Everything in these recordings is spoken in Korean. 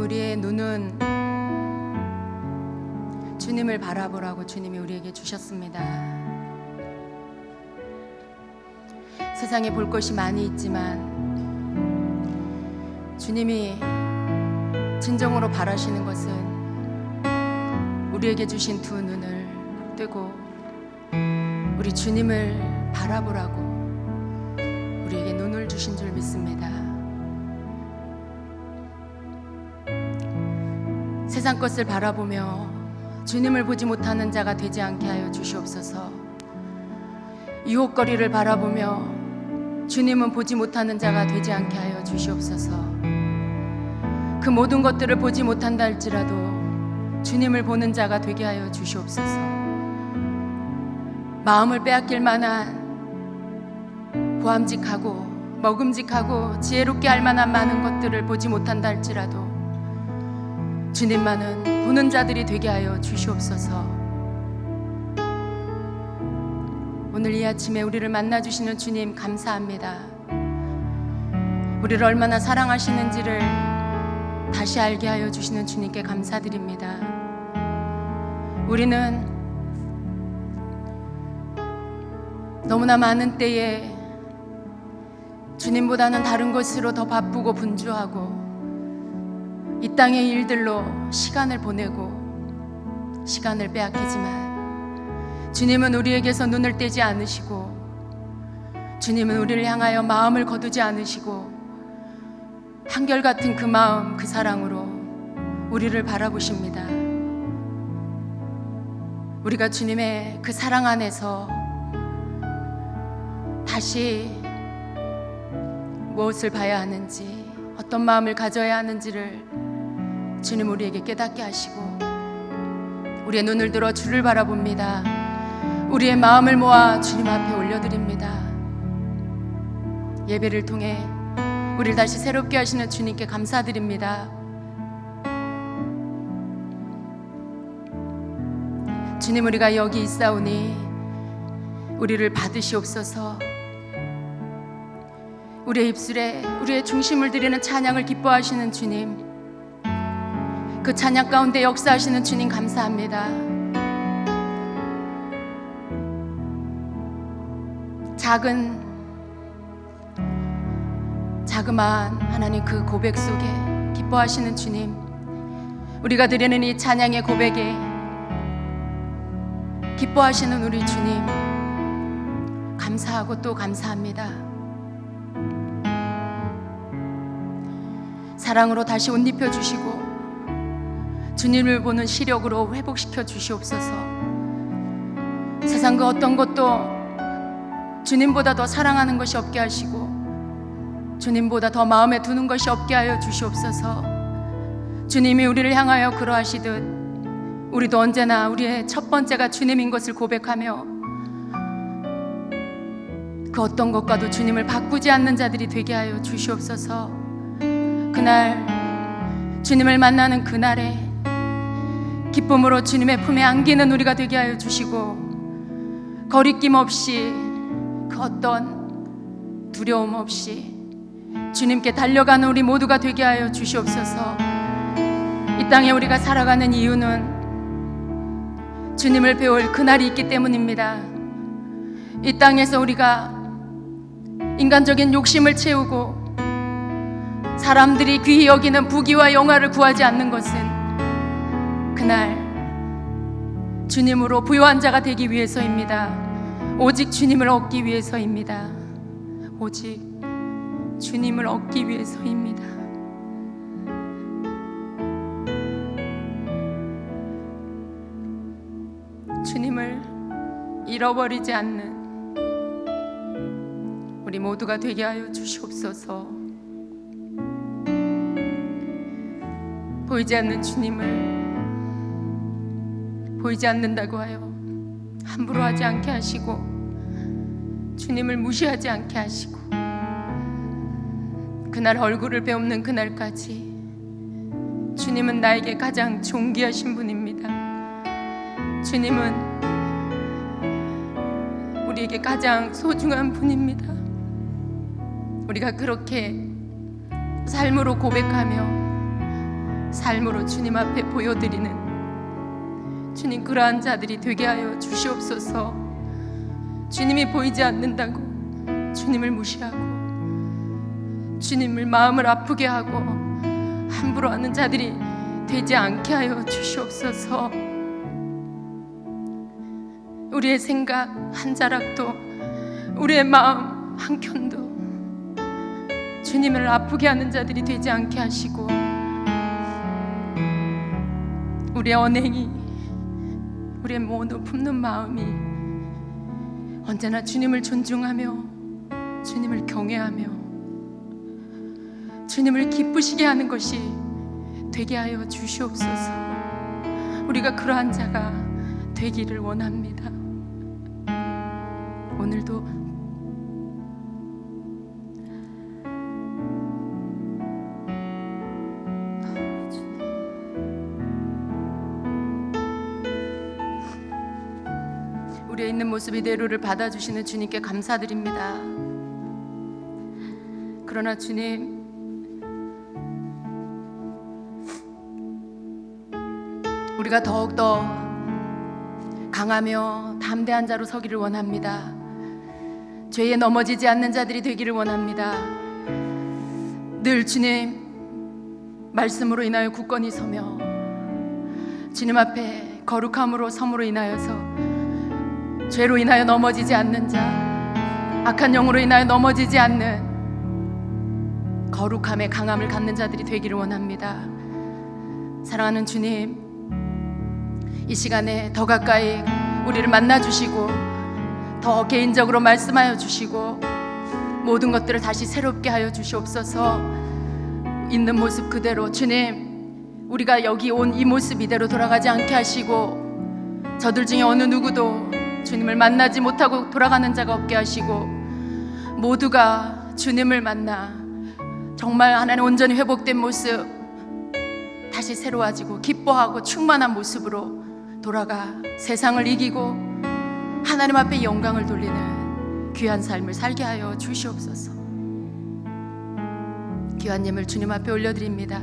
우리의 눈은 주님을 바라보라고 주님이 우리에게 주셨습니다. 세상에 볼 것이 많이 있지만 주님이 진정으로 바라시는 것은 우리에게 주신 두 눈을 뜨고 우리 주님을 바라보라고 우리에게 눈을 주신 줄 믿습니다. 세상 것을 바라보며 주님을 보지 못하는 자가 되지 않게 하여 주시옵소서. 유혹거리를 바라보며 주님은 보지 못하는 자가 되지 않게 하여 주시옵소서. 그 모든 것들을 보지 못한다 할지라도 주님을 보는 자가 되게 하여 주시옵소서. 마음을 빼앗길 만한 보암직하고 먹음직하고 지혜롭게 할 만한 많은 것들을 보지 못한다 할지라도 주님만은 보는 자들이 되게 하여 주시옵소서. 오늘 이 아침에 우리를 만나주시는 주님 감사합니다. 우리를 얼마나 사랑하시는지를 다시 알게 하여 주시는 주님께 감사드립니다. 우리는 너무나 많은 때에 주님보다는 다른 것으로 더 바쁘고 분주하고 이 땅의 일들로 시간을 보내고 시간을 빼앗기지만 주님은 우리에게서 눈을 떼지 않으시고 주님은 우리를 향하여 마음을 거두지 않으시고 한결같은 그 마음, 그 사랑으로 우리를 바라보십니다. 우리가 주님의 그 사랑 안에서 다시 무엇을 봐야 하는지 어떤 마음을 가져야 하는지를 주님 우리에게 깨닫게 하시고 우리의 눈을 들어 주를 바라봅니다. 우리의 마음을 모아 주님 앞에 올려드립니다. 예배를 통해 우리를 다시 새롭게 하시는 주님께 감사드립니다. 주님, 우리가 여기 있사오니 우리를 받으시옵소서. 우리의 입술에 우리의 중심을 드리는 찬양을 기뻐하시는 주님, 그 찬양 가운데 역사하시는 주님 감사합니다. 자그마한 하나님 그 고백 속에 기뻐하시는 주님, 우리가 드리는 이 찬양의 고백에 기뻐하시는 우리 주님 감사하고 또 감사합니다. 사랑으로 다시 옷 입혀 주시고 주님을 보는 시력으로 회복시켜 주시옵소서. 세상 그 어떤 것도 주님보다 더 사랑하는 것이 없게 하시고 주님보다 더 마음에 두는 것이 없게 하여 주시옵소서. 주님이 우리를 향하여 그러하시듯 우리도 언제나 우리의 첫 번째가 주님인 것을 고백하며 그 어떤 것과도 주님을 바꾸지 않는 자들이 되게 하여 주시옵소서. 그날 주님을 만나는 그날에 기쁨으로 주님의 품에 안기는 우리가 되게 하여 주시고 거리낌 없이 그 어떤 두려움 없이 주님께 달려가는 우리 모두가 되게 하여 주시옵소서. 이 땅에 우리가 살아가는 이유는 주님을 배울 그날이 있기 때문입니다. 이 땅에서 우리가 인간적인 욕심을 채우고 사람들이 귀히 여기는 부귀와 영화를 구하지 않는 것은 그날 주님으로 부요한 자가 되기 위해서입니다. 오직 주님을 얻기 위해서입니다. 오직 주님을 얻기 위해서입니다. 주님을 잃어버리지 않는 우리 모두가 되게 하여 주시옵소서. 보이지 않는 주님을 보이지 않는다고 하여 함부로 하지 않게 하시고 주님을 무시하지 않게 하시고 그날 얼굴을 베없는 그날까지 주님은 나에게 가장 존귀하신 분입니다. 주님은 우리에게 가장 소중한 분입니다. 우리가 그렇게 삶으로 고백하며 삶으로 주님 앞에 보여드리는 주님, 그러한 자들이 되게 하여 주시옵소서. 주님이 보이지 않는다고 주님을 무시하고 주님을 마음을 아프게 하고 함부로 하는 자들이 되지 않게 하여 주시옵소서. 우리의 생각 한 자락도, 우리의 마음 한 켠도 주님을 아프게 하는 자들이 되지 않게 하시고, 우리의 언행이, 우리의 모든 품는 마음이 언제나 주님을 존중하며 주님을 경외하며 주님을 기쁘시게 하는 것이 되게 하여 주시옵소서. 우리가 그러한 자가 되기를 원합니다. 오늘도 우리의 있는 모습 이대로를 받아주시는 주님께 감사드립니다. 그러나 주님, 우리가 더욱더 강하며 담대한 자로 서기를 원합니다. 죄에 넘어지지 않는 자들이 되기를 원합니다. 늘 주님 말씀으로 인하여 굳건히 서며 주님 앞에 거룩함으로 섬으로 인하여서 죄로 인하여 넘어지지 않는 자, 악한 영으로 인하여 넘어지지 않는 거룩함의 강함을 갖는 자들이 되기를 원합니다. 사랑하는 주님, 이 시간에 더 가까이 우리를 만나주시고 더 개인적으로 말씀하여 주시고 모든 것들을 다시 새롭게 하여 주시옵소서. 있는 모습 그대로, 주님, 우리가 여기 온 이 모습 이대로 돌아가지 않게 하시고 저들 중에 어느 누구도 주님을 만나지 못하고 돌아가는 자가 없게 하시고 모두가 주님을 만나 정말 하나님 온전히 회복된 모습, 다시 새로워지고 기뻐하고 충만한 모습으로 돌아가 세상을 이기고 하나님 앞에 영광을 돌리는 귀한 삶을 살게 하여 주시옵소서. 귀한 예물 주님 앞에 올려드립니다.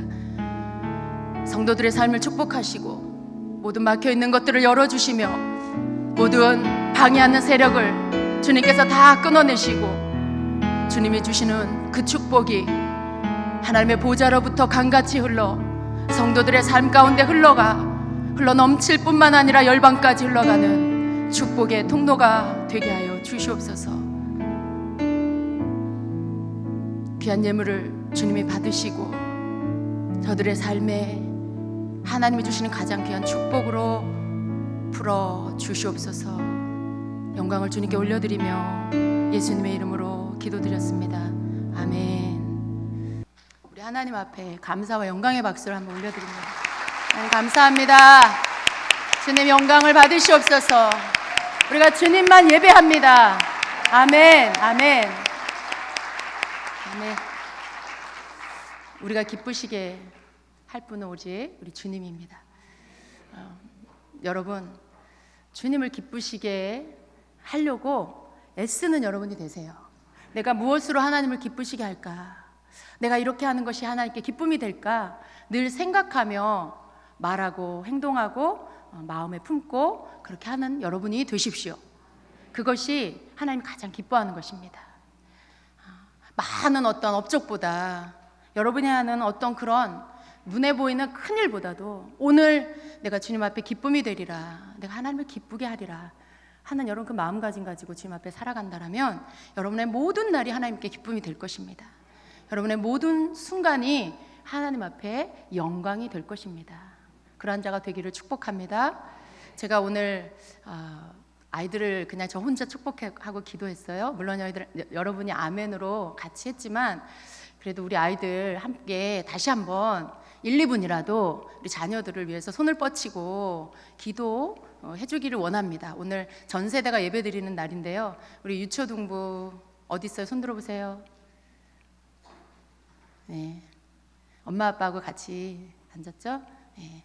성도들의 삶을 축복하시고 모든 막혀있는 것들을 열어주시며 모든 방해하는 세력을 주님께서 다 끊어내시고 주님이 주시는 그 축복이 하나님의 보좌로부터 강같이 흘러 성도들의 삶 가운데 흘러 넘칠 뿐만 아니라 열방까지 흘러가는 축복의 통로가 되게 하여 주시옵소서. 귀한 예물을 주님이 받으시고 저들의 삶에 하나님이 주시는 가장 귀한 축복으로 풀어 주시옵소서. 영광을 주님께 올려드리며 예수님의 이름으로 기도드렸습니다. 아멘. 우리 하나님 앞에 감사와 영광의 박수를 한번 올려드립니다. 하나님 감사합니다. 주님 영광을 받으시옵소서. 우리가 주님만 예배합니다. 아멘, 아멘, 아멘. 우리가 기쁘시게 할 분은 오직 우리 주님입니다. 여러분, 주님을 기쁘시게 하려고 애쓰는 여러분이 되세요. 내가 무엇으로 하나님을 기쁘시게 할까? 내가 이렇게 하는 것이 하나님께 기쁨이 될까? 늘 생각하며 말하고 행동하고 마음에 품고 그렇게 하는 여러분이 되십시오. 그것이 하나님이 가장 기뻐하는 것입니다. 많은 어떤 업적보다, 여러분이 하는 어떤 그런 눈에 보이는 큰 일보다도 오늘 내가 주님 앞에 기쁨이 되리라, 내가 하나님을 기쁘게 하리라 하는 여러분 그 마음가짐 가지고 주님 앞에 살아간다면 여러분의 모든 날이 하나님께 기쁨이 될 것입니다. 여러분의 모든 순간이 하나님 앞에 영광이 될 것입니다. 그러한 자가 되기를 축복합니다. 제가 오늘 아이들을 그냥 저 혼자 축복하고 기도했어요. 물론 여러분이 아멘으로 같이 했지만 그래도 우리 아이들 함께 다시 한번 1, 2분이라도 우리 자녀들을 위해서 손을 뻗치고 기도해 주기를 원합니다. 오늘 전 세대가 예배드리는 날인데요. 우리 유초등부 어디 있어요? 손 들어보세요. 네, 엄마 아빠하고 같이 앉았죠? 네.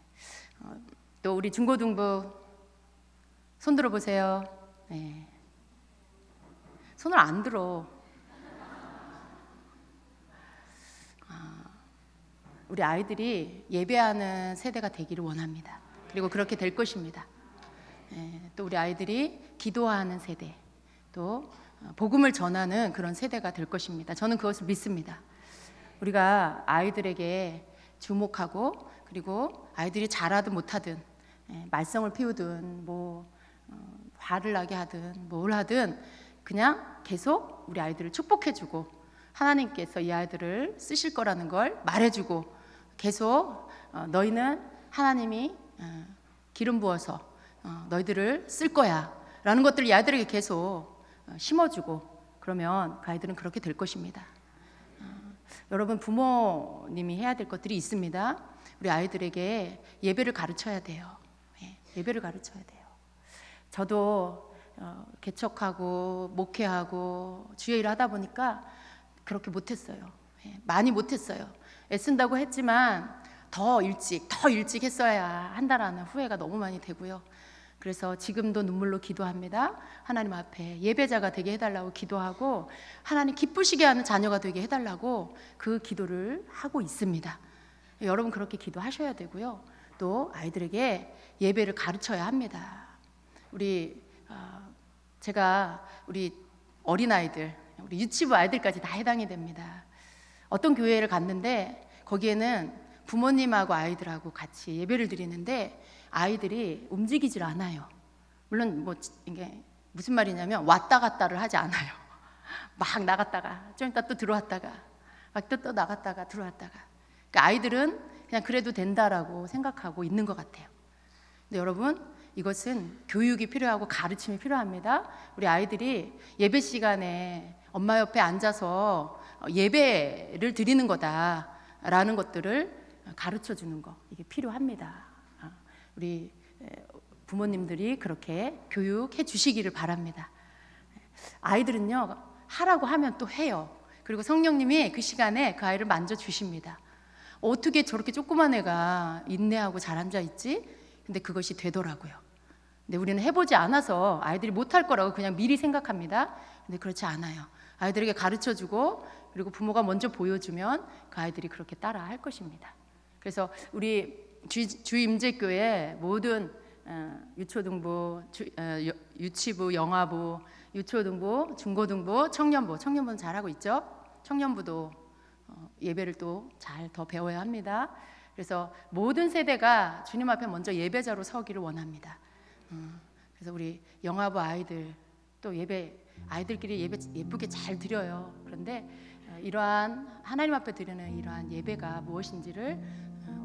또 우리 중고등부 손 들어보세요. 네. 손을 안 들어. 우리 아이들이 예배하는 세대가 되기를 원합니다. 그리고 그렇게 될 것입니다. 또 우리 아이들이 기도하는 세대, 또 복음을 전하는 그런 세대가 될 것입니다. 저는 그것을 믿습니다. 우리가 아이들에게 주목하고, 그리고 아이들이 잘하든 못하든 말썽을 피우든 화를 나게 하든 뭘 하든 그냥 계속 우리 아이들을 축복해주고, 하나님께서 이 아이들을 쓰실 거라는 걸 말해주고, 계속 너희는 하나님이 기름 부어서 너희들을 쓸 거야 라는 것들을 이 아이들에게 계속 심어주고, 그러면 그 아이들은 그렇게 될 것입니다. 여러분, 부모님이 해야 될 것들이 있습니다. 우리 아이들에게 예배를 가르쳐야 돼요. 예배를 가르쳐야 돼요. 저도 개척하고 목회하고 주의 일을 하다 보니까 그렇게 못했어요. 많이 못했어요. 애쓴다고 했지만 더 일찍 했어야 한다라는 후회가 너무 많이 되고요. 그래서 지금도 눈물로 기도합니다. 하나님 앞에 예배자가 되게 해달라고 기도하고, 하나님 기쁘시게 하는 자녀가 되게 해달라고 그 기도를 하고 있습니다. 여러분 그렇게 기도하셔야 되고요. 또 아이들에게 예배를 가르쳐야 합니다. 제가 우리 어린아이들, 우리 유치부 아이들까지 다 해당이 됩니다. 어떤 교회를 갔는데 거기에는 부모님하고 아이들하고 같이 예배를 드리는데 아이들이 움직이질 않아요. 물론 이게 무슨 말이냐면 왔다 갔다를 하지 않아요. 막 나갔다가 좀 이따 또 들어왔다가 막 또 나갔다가 들어왔다가. 그러니까 아이들은 그냥 그래도 된다라고 생각하고 있는 것 같아요. 근데 여러분, 이것은 교육이 필요하고 가르침이 필요합니다. 우리 아이들이 예배 시간에 엄마 옆에 앉아서 예배를 드리는 거다라는 것들을 가르쳐 주는 거, 이게 필요합니다. 우리 부모님들이 그렇게 교육해 주시기를 바랍니다. 아이들은요, 하라고 하면 또 해요. 그리고 성령님이 그 시간에 그 아이를 만져주십니다. 어떻게 저렇게 조그만 애가 인내하고 잘 앉아있지? 근데 그것이 되더라고요. 근데 우리는 해보지 않아서 아이들이 못할 거라고 그냥 미리 생각합니다. 근데 그렇지 않아요. 아이들에게 가르쳐주고, 그리고 부모가 먼저 보여주면 그 아이들이 그렇게 따라 할 것입니다. 그래서 우리 주임제교회 모든 유초등부, 유치부, 영아부, 유초등부, 중고등부, 청년부는 잘하고 있죠. 청년부도 예배를 또 잘 더 배워야 합니다. 그래서 모든 세대가 주님 앞에 먼저 예배자로 서기를 원합니다. 그래서 우리 영아부 아이들 또 아이들끼리 예배 예쁘게 잘 드려요. 그런데 이러한 하나님 앞에 드리는 이러한 예배가 무엇인지를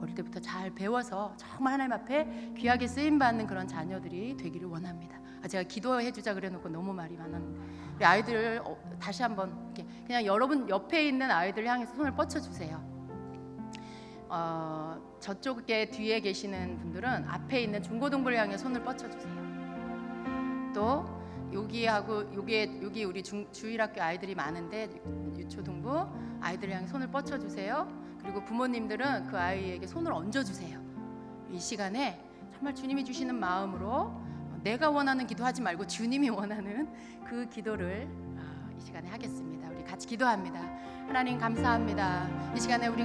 어릴 때부터 잘 배워서 정말 하나님 앞에 귀하게 쓰임받는 그런 자녀들이 되기를 원합니다. 제가 기도해 주자 그래 놓고 너무 말이 많았는데, 우리 아이들 다시 한번 이렇게 그냥 여러분 옆에 있는 아이들 향해서 손을 뻗쳐 주세요. 저쪽에 뒤에 계시는 분들은 앞에 있는 중고등부를 향해 손을 뻗쳐 주세요. 또 여기 우리 주일학교 아이들이 많은데 유초등부 아이들 향해 손을 뻗쳐 주세요. 그리고 부모님들은 그 아이에게 손을 얹어 주세요. 이 시간에 정말 주님이 주시는 마음으로 내가 원하는 기도하지 말고 주님이 원하는 그 기도를 이 시간에 하겠습니다. 우리 같이 기도합니다. 하나님 감사합니다. 이 시간에 우리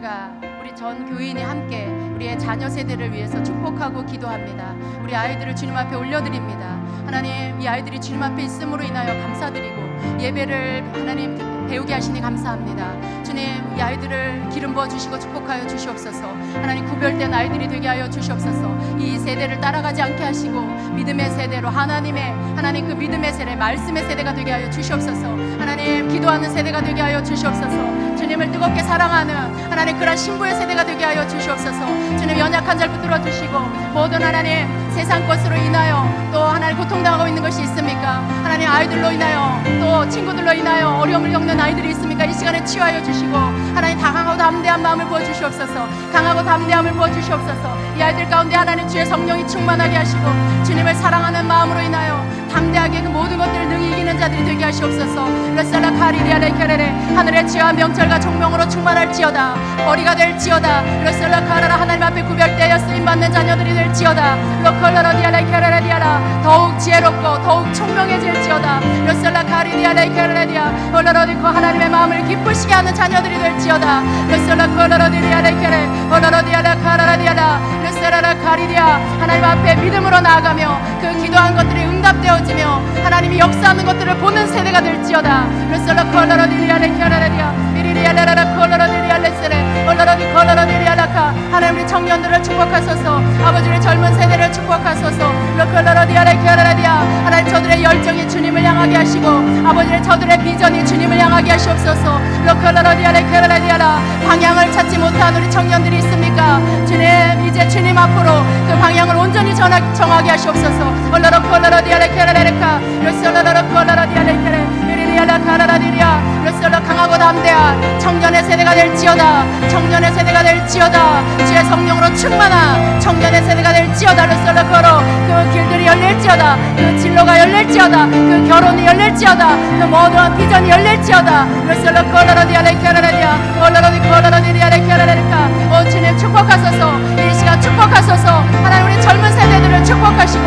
전 교인이 함께 우리의 자녀 세대를 위해서 축복하고 기도합니다. 우리 아이들을 주님 앞에 올려드립니다. 하나님, 이 아이들이 주님 앞에 있음으로 인하여 감사드리고 예배를 하나님 배우게 하시니 감사합니다. 주님, 이 아이들을 기름 부어 주시고 축복하여 주시옵소서. 하나님, 구별된 아이들이 되게 하여 주시옵소서. 이 세대를 따라가지 않게 하시고 믿음의 세대로 하나님 그 믿음의 세대, 말씀의 세대가 되게 하여 주시옵소서. 하나님, 기도하는 세대가 되게 하여 주시옵소서. 주님을 뜨겁게 사랑하는 하나님 그런 신부의 세대가 되게 하여 주시옵소서. 주님, 연약한 자 붙들어 주시고 모든 하나님 세상 것으로 인하여 또 하나님 고통당하고 있는 것이 있습니까? 하나님, 아이들로 인하여 또 친구들로 인하여 어려움을 겪는 아이들이 있습니까? 이 시간에 치유하여 주시고 하나님 강하고 담대한 마음을 부어주시옵소서. 강하고 담대함을 부어주시옵소서. 이 아이들 가운데 하나님 주의 성령이 충만하게 하시고 주님을 사랑하는 마음으로 인하여 담대하게 그 모든 것들을 능히 이기는 자들이 되게 하시옵소서. 르살라 카리디아레 케레레 하늘의 지혜와 명철과 총명으로 충만할지어다. 머리가 될지어다. 르살라 카라라 하나님 앞에 구별되어 쓰임받는 자녀들이 될지어다. 로컬라라디아레 케레레 디아라 더욱 지혜롭고 더욱 총명해질지어다. 르살라 카리디아레 케레레 디아 올라라디코 하나님의 마음을 기쁘시게 하는 자녀들이 될지어다. 르살라 콜라라디아레 케레 올라라디아라 카라라디아라 르살라 카리디아 하나님 앞에 믿음으로 나아가며 그 기도한 것들이 응답되어지며 하나님이 역사하는 것들을 보는 세대가 될지어다. 르살라 콜라라디아레 케레레디아 미리리아라라 콜라라디아레세레 올라라디 콜라라디아라카 하나님 우리 청년들을 축복하소서. 아버지 우리 젊은 세대를 축복하소서. 로컬라라디아레 케레레디아 하나님 저들의 열정이 주님을 향하게 하시고 아버지의 저들의 비전이 주님을 향하게 하시옵소서. 로컬라라디아레 케레레디아라 방향을 찾지 못한 우리 청년들이 있습니까? 주님 이제 주님 앞으로 그 방향을 온전히 정하게 하시옵소서. 올라로콜라라디아레 케레레레카 로솔라라콜라라디아레 케레 미리리아라 카라라디리아 로솔라 강하고 담대한 청년의 세대가 될지어다. 청년의 세대가 될지어다. 주의 성령으로 충만한 청년의 세대가 될지어다. 로솔라 걸어 그 길들이 열릴지어다. 그 진로가 열릴지어다. 그 결혼이 열릴지어다. 그 모든 비전이 열릴지어다. 로솔라 콜라라디아레 케레레디아 올라로디 콜라라디리아레 케레레리카 오 주님 축복하소서. 이 시간 축복하소서. 하나님 우리 젊은 세대들을 축복하시고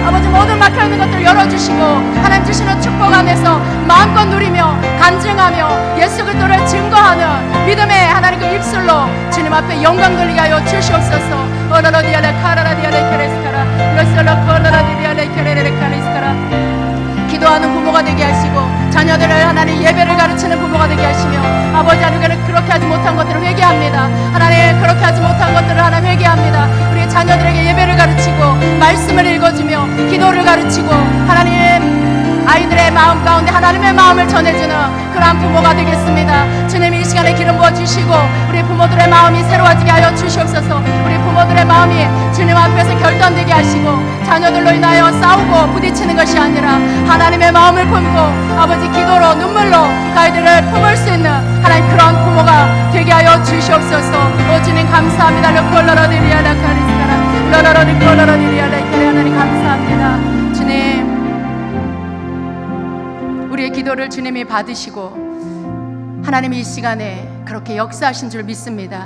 아버지 모든 막혀있는 것들을 열어주시고 하나님 주시는 축복 안에서 마음껏 누리며 간증하며 예수 그리스도를 증거하는 믿음의 하나님 그 입술로 주님 앞에 영광 돌리게 하여 주시옵소서. 오라라디아레 카라라디아레 케레스카라 로솔라 콜라라디아레 케레레레 카레스카라 기도하는 부모가 되게 하시고 자녀들을 하나님 예배를 가르치는 부모가 되게 하시며 아버지 하나님 그렇게 하지 못한 것들을 회개합니다. 하나님 그렇게 하지 못한 것들을 하나님 회개합니다. 우리 자녀들에게 예배를 가르치고 말씀을 읽어주며 기도를 가르치고 하나님 아이들의 마음 가운데 하나님의 마음을 전해주는 그러한 부모가 되겠습니다. 주님 이 시간에 기름 부어주시고 우리 부모들의 마음이 새로워지게 하여 주시옵소서. 우리 부모들의 마음이 주님 앞에서 결단되게 하시고 자녀들로 인하여 싸우고 부딪히는 것이 아니라 하나님의 마음을 품고 아버지 기도로 눈물로 그 아이들을 품을 수 있는 하나님 그런 부모가 되게 하여 주시옵소서. 오 주님 감사합니다. 르콜라라디리아라 카리스카라 라라라디 콜라라디리아라 하나님 감사합니다. 주님 우리의 기도를 주님이 받으시고 하나님이 이 시간에 그렇게 역사하신 줄 믿습니다.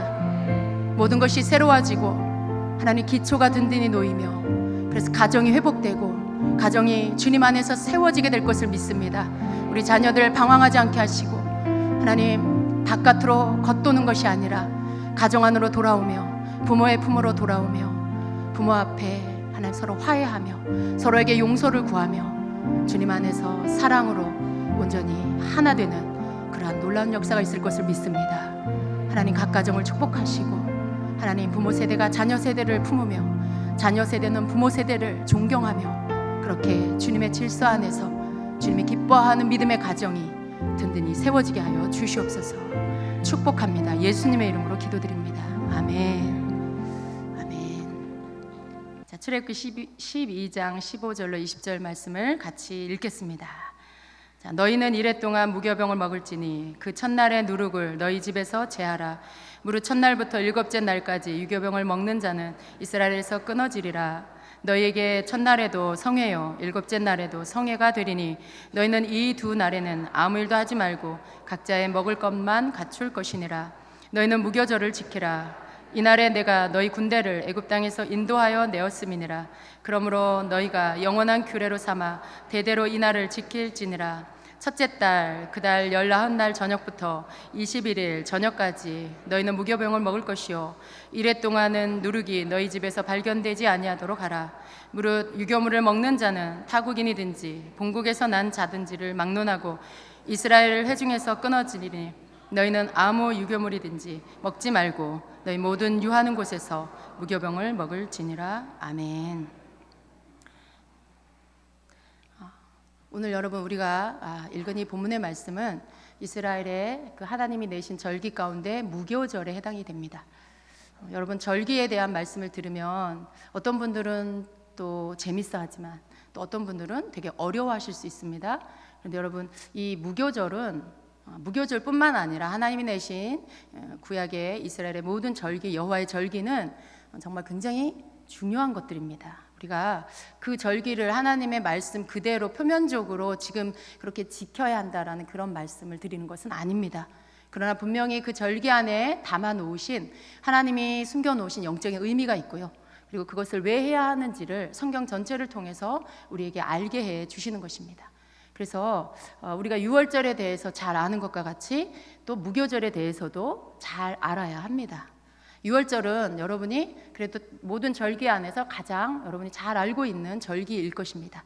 모든 것이 새로워지고 하나님 기초가 든든히 놓이며 그래서 가정이 회복되고 가정이 주님 안에서 세워지게 될 것을 믿습니다. 우리 자녀들 방황하지 않게 하시고 하나님 바깥으로 겉도는 것이 아니라 가정 안으로 돌아오며 부모의 품으로 돌아오며 부모 앞에 하나님 서로 화해하며 서로에게 용서를 구하며 주님 안에서 사랑으로 온전히 하나 되는 그러한 놀라운 역사가 있을 것을 믿습니다. 하나님 각 가정을 축복하시고 하나님 부모 세대가 자녀 세대를 품으며 자녀 세대는 부모 세대를 존경하며 그렇게 주님의 질서 안에서 주님이 기뻐하는 믿음의 가정이 든든히 세워지게 하여 주시옵소서. 축복합니다. 예수님의 이름으로 기도드립니다. 아멘. 자, 출애굽기 12장 15절로 20절 말씀을 같이 읽겠습니다. 자, 너희는 이레 동안 무교병을 먹을지니 그 첫날의 누룩을 너희 집에서 제하라. 무릇 첫날부터 일곱째 날까지 유교병을 먹는 자는 이스라엘에서 끊어지리라. 너희에게 첫날에도 성회요 일곱째 날에도 성회가 되리니 너희는 이 두 날에는 아무 일도 하지 말고 각자의 먹을 것만 갖출 것이니라. 너희는 무교절을 지키라. 이날에 내가 너희 군대를 애굽 땅에서 인도하여 내었음이니라. 그러므로 너희가 영원한 규례로 삼아 대대로 이날을 지킬지니라. 첫째 달 그 달 19날 저녁부터 21일 저녁까지 너희는 무교병을 먹을 것이요 이래 동안은 누룩이 너희 집에서 발견되지 아니하도록 하라. 무릇 유교물을 먹는 자는 타국인이든지 본국에서 난 자든지를 막론하고 이스라엘 회중에서 끊어지리니 너희는 아무 유교물이든지 먹지 말고 너희 모든 유하는 곳에서 무교병을 먹을지니라. 아멘. 오늘 여러분 우리가 읽은 이 본문의 말씀은 이스라엘의 그 하나님이 내신 절기 가운데 무교절에 해당이 됩니다. 여러분 절기에 대한 말씀을 들으면 어떤 분들은 또 재밌어 하지만 또 어떤 분들은 되게 어려워하실 수 있습니다. 그런데 여러분 이 무교절은 무교절뿐만 아니라 하나님이 내신 구약의 이스라엘의 모든 절기, 여호와의 절기는 정말 굉장히 중요한 것들입니다. 우리가 그 절기를 하나님의 말씀 그대로 표면적으로 지금 그렇게 지켜야 한다라는 그런 말씀을 드리는 것은 아닙니다. 그러나 분명히 그 절기 안에 담아 놓으신 하나님이 숨겨 놓으신 영적인 의미가 있고요. 그리고 그것을 왜 해야 하는지를 성경 전체를 통해서 우리에게 알게 해 주시는 것입니다. 그래서 우리가 유월절에 대해서 잘 아는 것과 같이 또 무교절에 대해서도 잘 알아야 합니다. 유월절은 여러분이 그래도 모든 절기 안에서 가장 여러분이 잘 알고 있는 절기일 것입니다.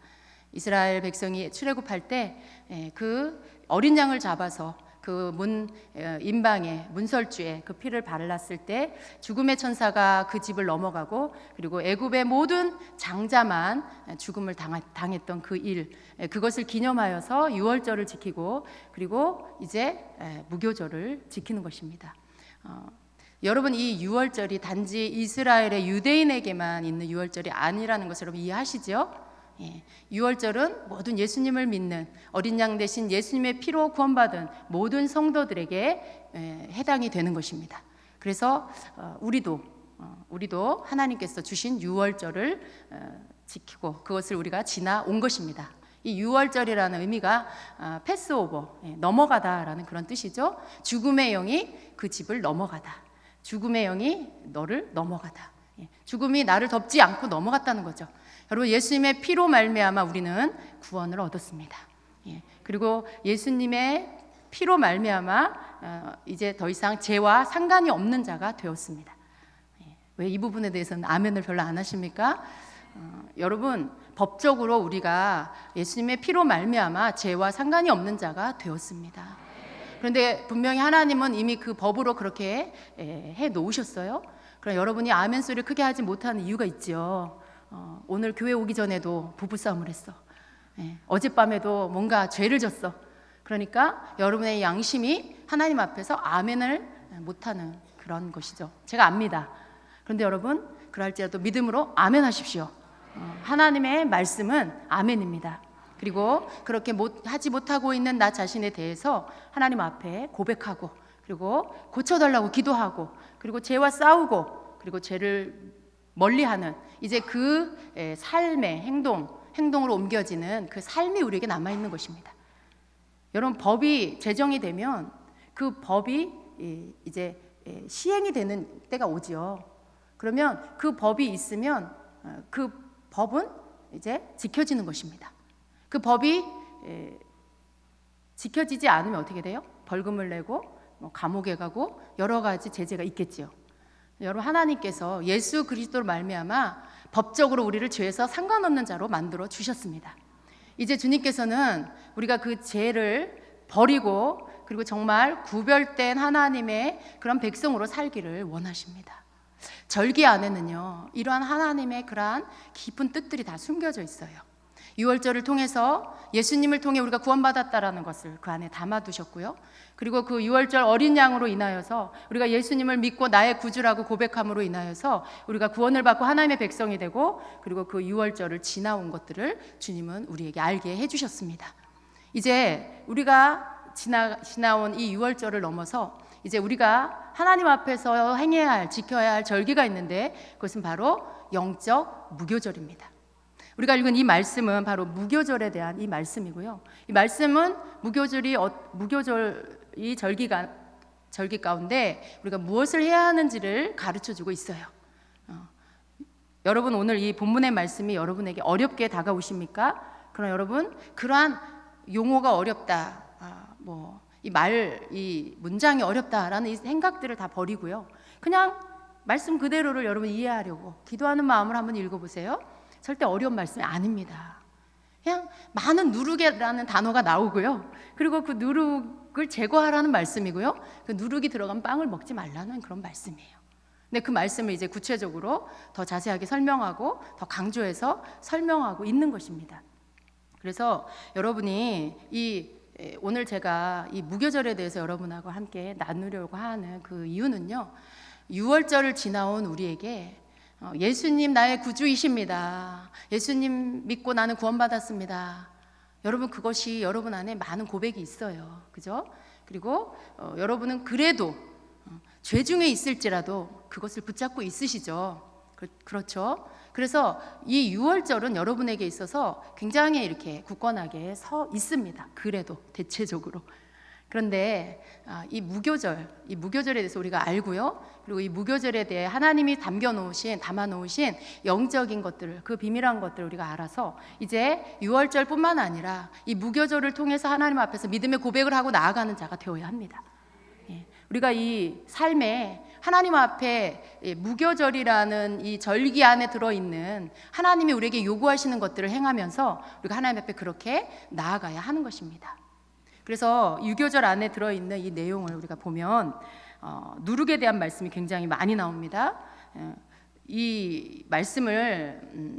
이스라엘 백성이 출애굽할 때 그 어린 양을 잡아서 그 임방에 문설주에 그 피를 발랐을 때 죽음의 천사가 그 집을 넘어가고 그리고 애굽의 모든 장자만 죽음을 당했던 그 일, 그것을 기념하여서 유월절을 지키고 그리고 이제 무교절을 지키는 것입니다. 여러분, 이 유월절이 단지 이스라엘의 유대인에게만 있는 유월절이 아니라는 것을 여러분 이해하시죠? 유월절은 모든 예수님을 믿는 어린 양 대신 예수님의 피로 구원받은 모든 성도들에게 해당이 되는 것입니다. 그래서 우리도 하나님께서 주신 유월절을 지키고 그것을 우리가 지나온 것입니다. 이 유월절이라는 의미가 패스오버, 넘어가다라는 그런 뜻이죠. 죽음의 영이 그 집을 넘어가다. 죽음의 영이 너를 넘어가다. 죽음이 나를 덮지 않고 넘어갔다는 거죠. 여러분, 예수님의 피로 말미암아 우리는 구원을 얻었습니다. 그리고 예수님의 피로 말미암아 이제 더 이상 죄와 상관이 없는 자가 되었습니다. 왜 이 부분에 대해서는 아멘을 별로 안 하십니까? 여러분, 법적으로 우리가 예수님의 피로 말미암아 죄와 상관이 없는 자가 되었습니다. 그런데 분명히 하나님은 이미 그 법으로 그렇게 해 놓으셨어요. 그럼 여러분이 아멘 소리를 크게 하지 못하는 이유가 있지요. 오늘 교회 오기 전에도 부부싸움을 했어. 어젯밤에도 뭔가 죄를 졌어. 그러니까 여러분의 양심이 하나님 앞에서 아멘을 못하는 그런 것이죠. 제가 압니다. 그런데 여러분, 그럴지라도 믿음으로 아멘 하십시오. 하나님의 말씀은 아멘입니다. 그리고 그렇게 하지 못하고 있는 나 자신에 대해서 하나님 앞에 고백하고 그리고 고쳐달라고 기도하고 그리고 죄와 싸우고 그리고 죄를 멀리하는 이제 그 삶의 행동으로 옮겨지는 그 삶이 우리에게 남아있는 것입니다. 여러분, 법이 제정이 되면 그 법이 이제 시행이 되는 때가 오지요. 그러면 그 법이 있으면 그 법은 이제 지켜지는 것입니다. 그 법이 지켜지지 않으면 어떻게 돼요? 벌금을 내고 감옥에 가고 여러 가지 제재가 있겠지요. 여러분, 하나님께서 예수 그리스도로 말미암아 법적으로 우리를 죄에서 상관없는 자로 만들어 주셨습니다. 이제 주님께서는 우리가 그 죄를 버리고 그리고 정말 구별된 하나님의 그런 백성으로 살기를 원하십니다. 절기 안에는요, 이러한 하나님의 그러한 깊은 뜻들이 다 숨겨져 있어요. 유월절을 통해서 예수님을 통해 우리가 구원받았다라는 것을 그 안에 담아두셨고요. 그리고 그 유월절 어린 양으로 인하여서 우리가 예수님을 믿고 나의 구주라고 고백함으로 인하여서 우리가 구원을 받고 하나님의 백성이 되고 그리고 그 유월절을 지나온 것들을 주님은 우리에게 알게 해주셨습니다. 이제 우리가 지나온 이 유월절을 넘어서 이제 우리가 하나님 앞에서 행해야 할, 지켜야 할 절기가 있는데 그것은 바로 영적 무교절입니다. 우리가 읽은 이 말씀은 바로 무교절에 대한 이 말씀이고요. 이 말씀은 무교절이 절기 가운데 우리가 무엇을 해야 하는지를 가르쳐주고 있어요. 여러분, 오늘 이 본문의 말씀이 여러분에게 어렵게 다가오십니까? 그럼 여러분, 그러한 용어가 어렵다, 이 문장이 어렵다라는 이 생각들을 다 버리고요. 그냥 말씀 그대로를 여러분 이해하려고 기도하는 마음을 한번 읽어보세요. 절대 어려운 말씀이 아닙니다. 그냥 많은 누룩이라는 단어가 나오고요. 그리고 그 누룩을 제거하라는 말씀이고요. 그 누룩이 들어간 빵을 먹지 말라는 그런 말씀이에요. 근데 그 말씀을 이제 구체적으로 더 자세하게 설명하고 더 강조해서 설명하고 있는 것입니다. 그래서 여러분이 오늘 제가 이 무교절에 대해서 여러분하고 함께 나누려고 하는 그 이유는요, 유월절을 지나온 우리에게 예수님 나의 구주이십니다. 예수님 믿고 나는 구원받았습니다. 여러분, 그것이 여러분 안에 많은 고백이 있어요. 그죠? 그리고 여러분은 그래도 죄 중에 있을지라도 그것을 붙잡고 있으시죠. 그렇죠? 그래서 이 유월절은 여러분에게 있어서 굉장히 이렇게 굳건하게 서 있습니다. 그래도 대체적으로. 그런데 이 무교절에 대해서 우리가 알고요. 그리고 이 무교절에 대해 하나님이 담아 놓으신 영적인 것들을, 그 비밀한 것들을 우리가 알아서 이제 유월절뿐만 아니라 이 무교절을 통해서 하나님 앞에서 믿음의 고백을 하고 나아가는 자가 되어야 합니다. 우리가 이 삶에 하나님 앞에 무교절이라는 이 절기 안에 들어있는 하나님이 우리에게 요구하시는 것들을 행하면서 우리가 하나님 앞에 그렇게 나아가야 하는 것입니다. 그래서 유교절 안에 들어있는 이 내용을 우리가 보면 누룩에 대한 말씀이 굉장히 많이 나옵니다. 이 말씀을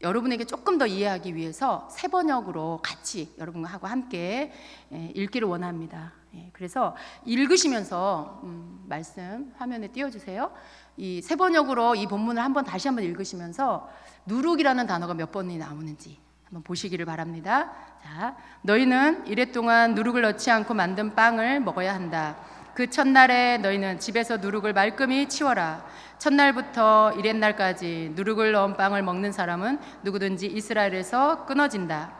여러분에게 조금 더 이해하기 위해서 세 번역으로 같이 여러분하고 함께 읽기를 원합니다. 그래서 읽으시면서 말씀 화면에 띄워주세요. 이 세 번역으로 이 본문을 다시 한번 읽으시면서 누룩이라는 단어가 몇 번이 나오는지 한번 보시기를 바랍니다. 자, 너희는 이랫동안 누룩을 넣지 않고 만든 빵을 먹어야 한다. 그 첫날에 너희는 집에서 누룩을 말끔히 치워라. 첫날부터 이렛날까지 누룩을 넣은 빵을 먹는 사람은 누구든지 이스라엘에서 끊어진다.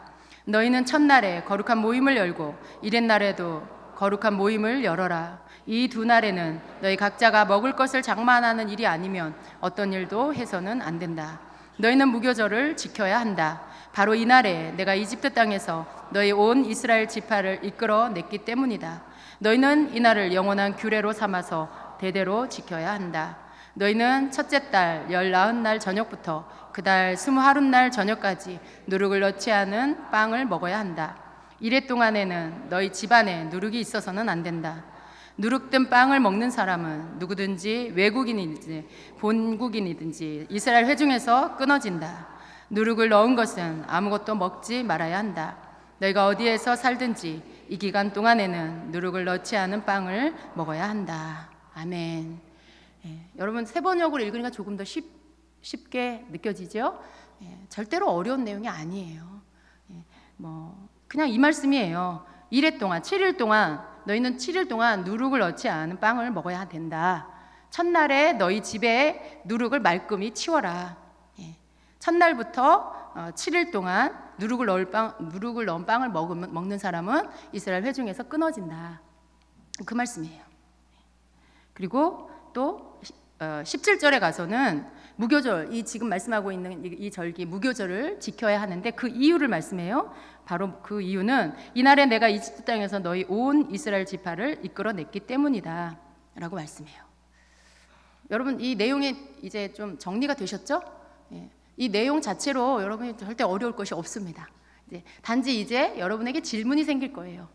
너희는 첫날에 거룩한 모임을 열고 이렛날에도 거룩한 모임을 열어라. 이 두 날에는 너희 각자가 먹을 것을 장만하는 일이 아니면 어떤 일도 해서는 안 된다. 너희는 무교절을 지켜야 한다. 바로 이 날에 내가 이집트 땅에서 너희 온 이스라엘 지파를 이끌어 냈기 때문이다. 너희는 이 날을 영원한 규례로 삼아서 대대로 지켜야 한다. 너희는 첫째 달 19날 저녁부터 그 달 20하룻날 저녁까지 누룩을 넣지 않은 빵을 먹어야 한다. 이래 동안에는 너희 집안에 누룩이 있어서는 안 된다. 누룩 든 빵을 먹는 사람은 누구든지 외국인이든지 본국인이든지 이스라엘 회중에서 끊어진다. 누룩을 넣은 것은 아무것도 먹지 말아야 한다. 너희가 어디에서 살든지 이 기간 동안에는 누룩을 넣지 않은 빵을 먹어야 한다. 아멘. 여러분 세 번역으로 읽으니까 조금 더 쉽게 느껴지죠? 절대로 어려운 내용이 아니에요. 그냥 이 말씀이에요. 이래 동안 7일 동안 너희는 7일 동안 누룩을 넣지 않은 빵을 먹어야 된다. 첫날에 너희 집에 누룩을 말끔히 치워라. 첫날부터 7일 동안 누룩을 넣은 빵을 먹는 사람은 이스라엘 회중에서 끊어진다. 그 말씀이에요. 그리고 또 17절에 가서는 무교절, 이 지금 말씀하고 있는 이 절기 무교절을 지켜야 하는데 그 이유를 말씀해요. 바로 그 이유는 이날에 내가 이집트 땅에서 너희 온 이스라엘 지파를 이끌어냈기 때문이다 라고 말씀해요. 여러분 이 내용이 이제 좀 정리가 되셨죠? 이 내용 자체로 여러분이 절대 어려울 것이 없습니다. 단지 이제 여러분에게 질문이 생길 거예요.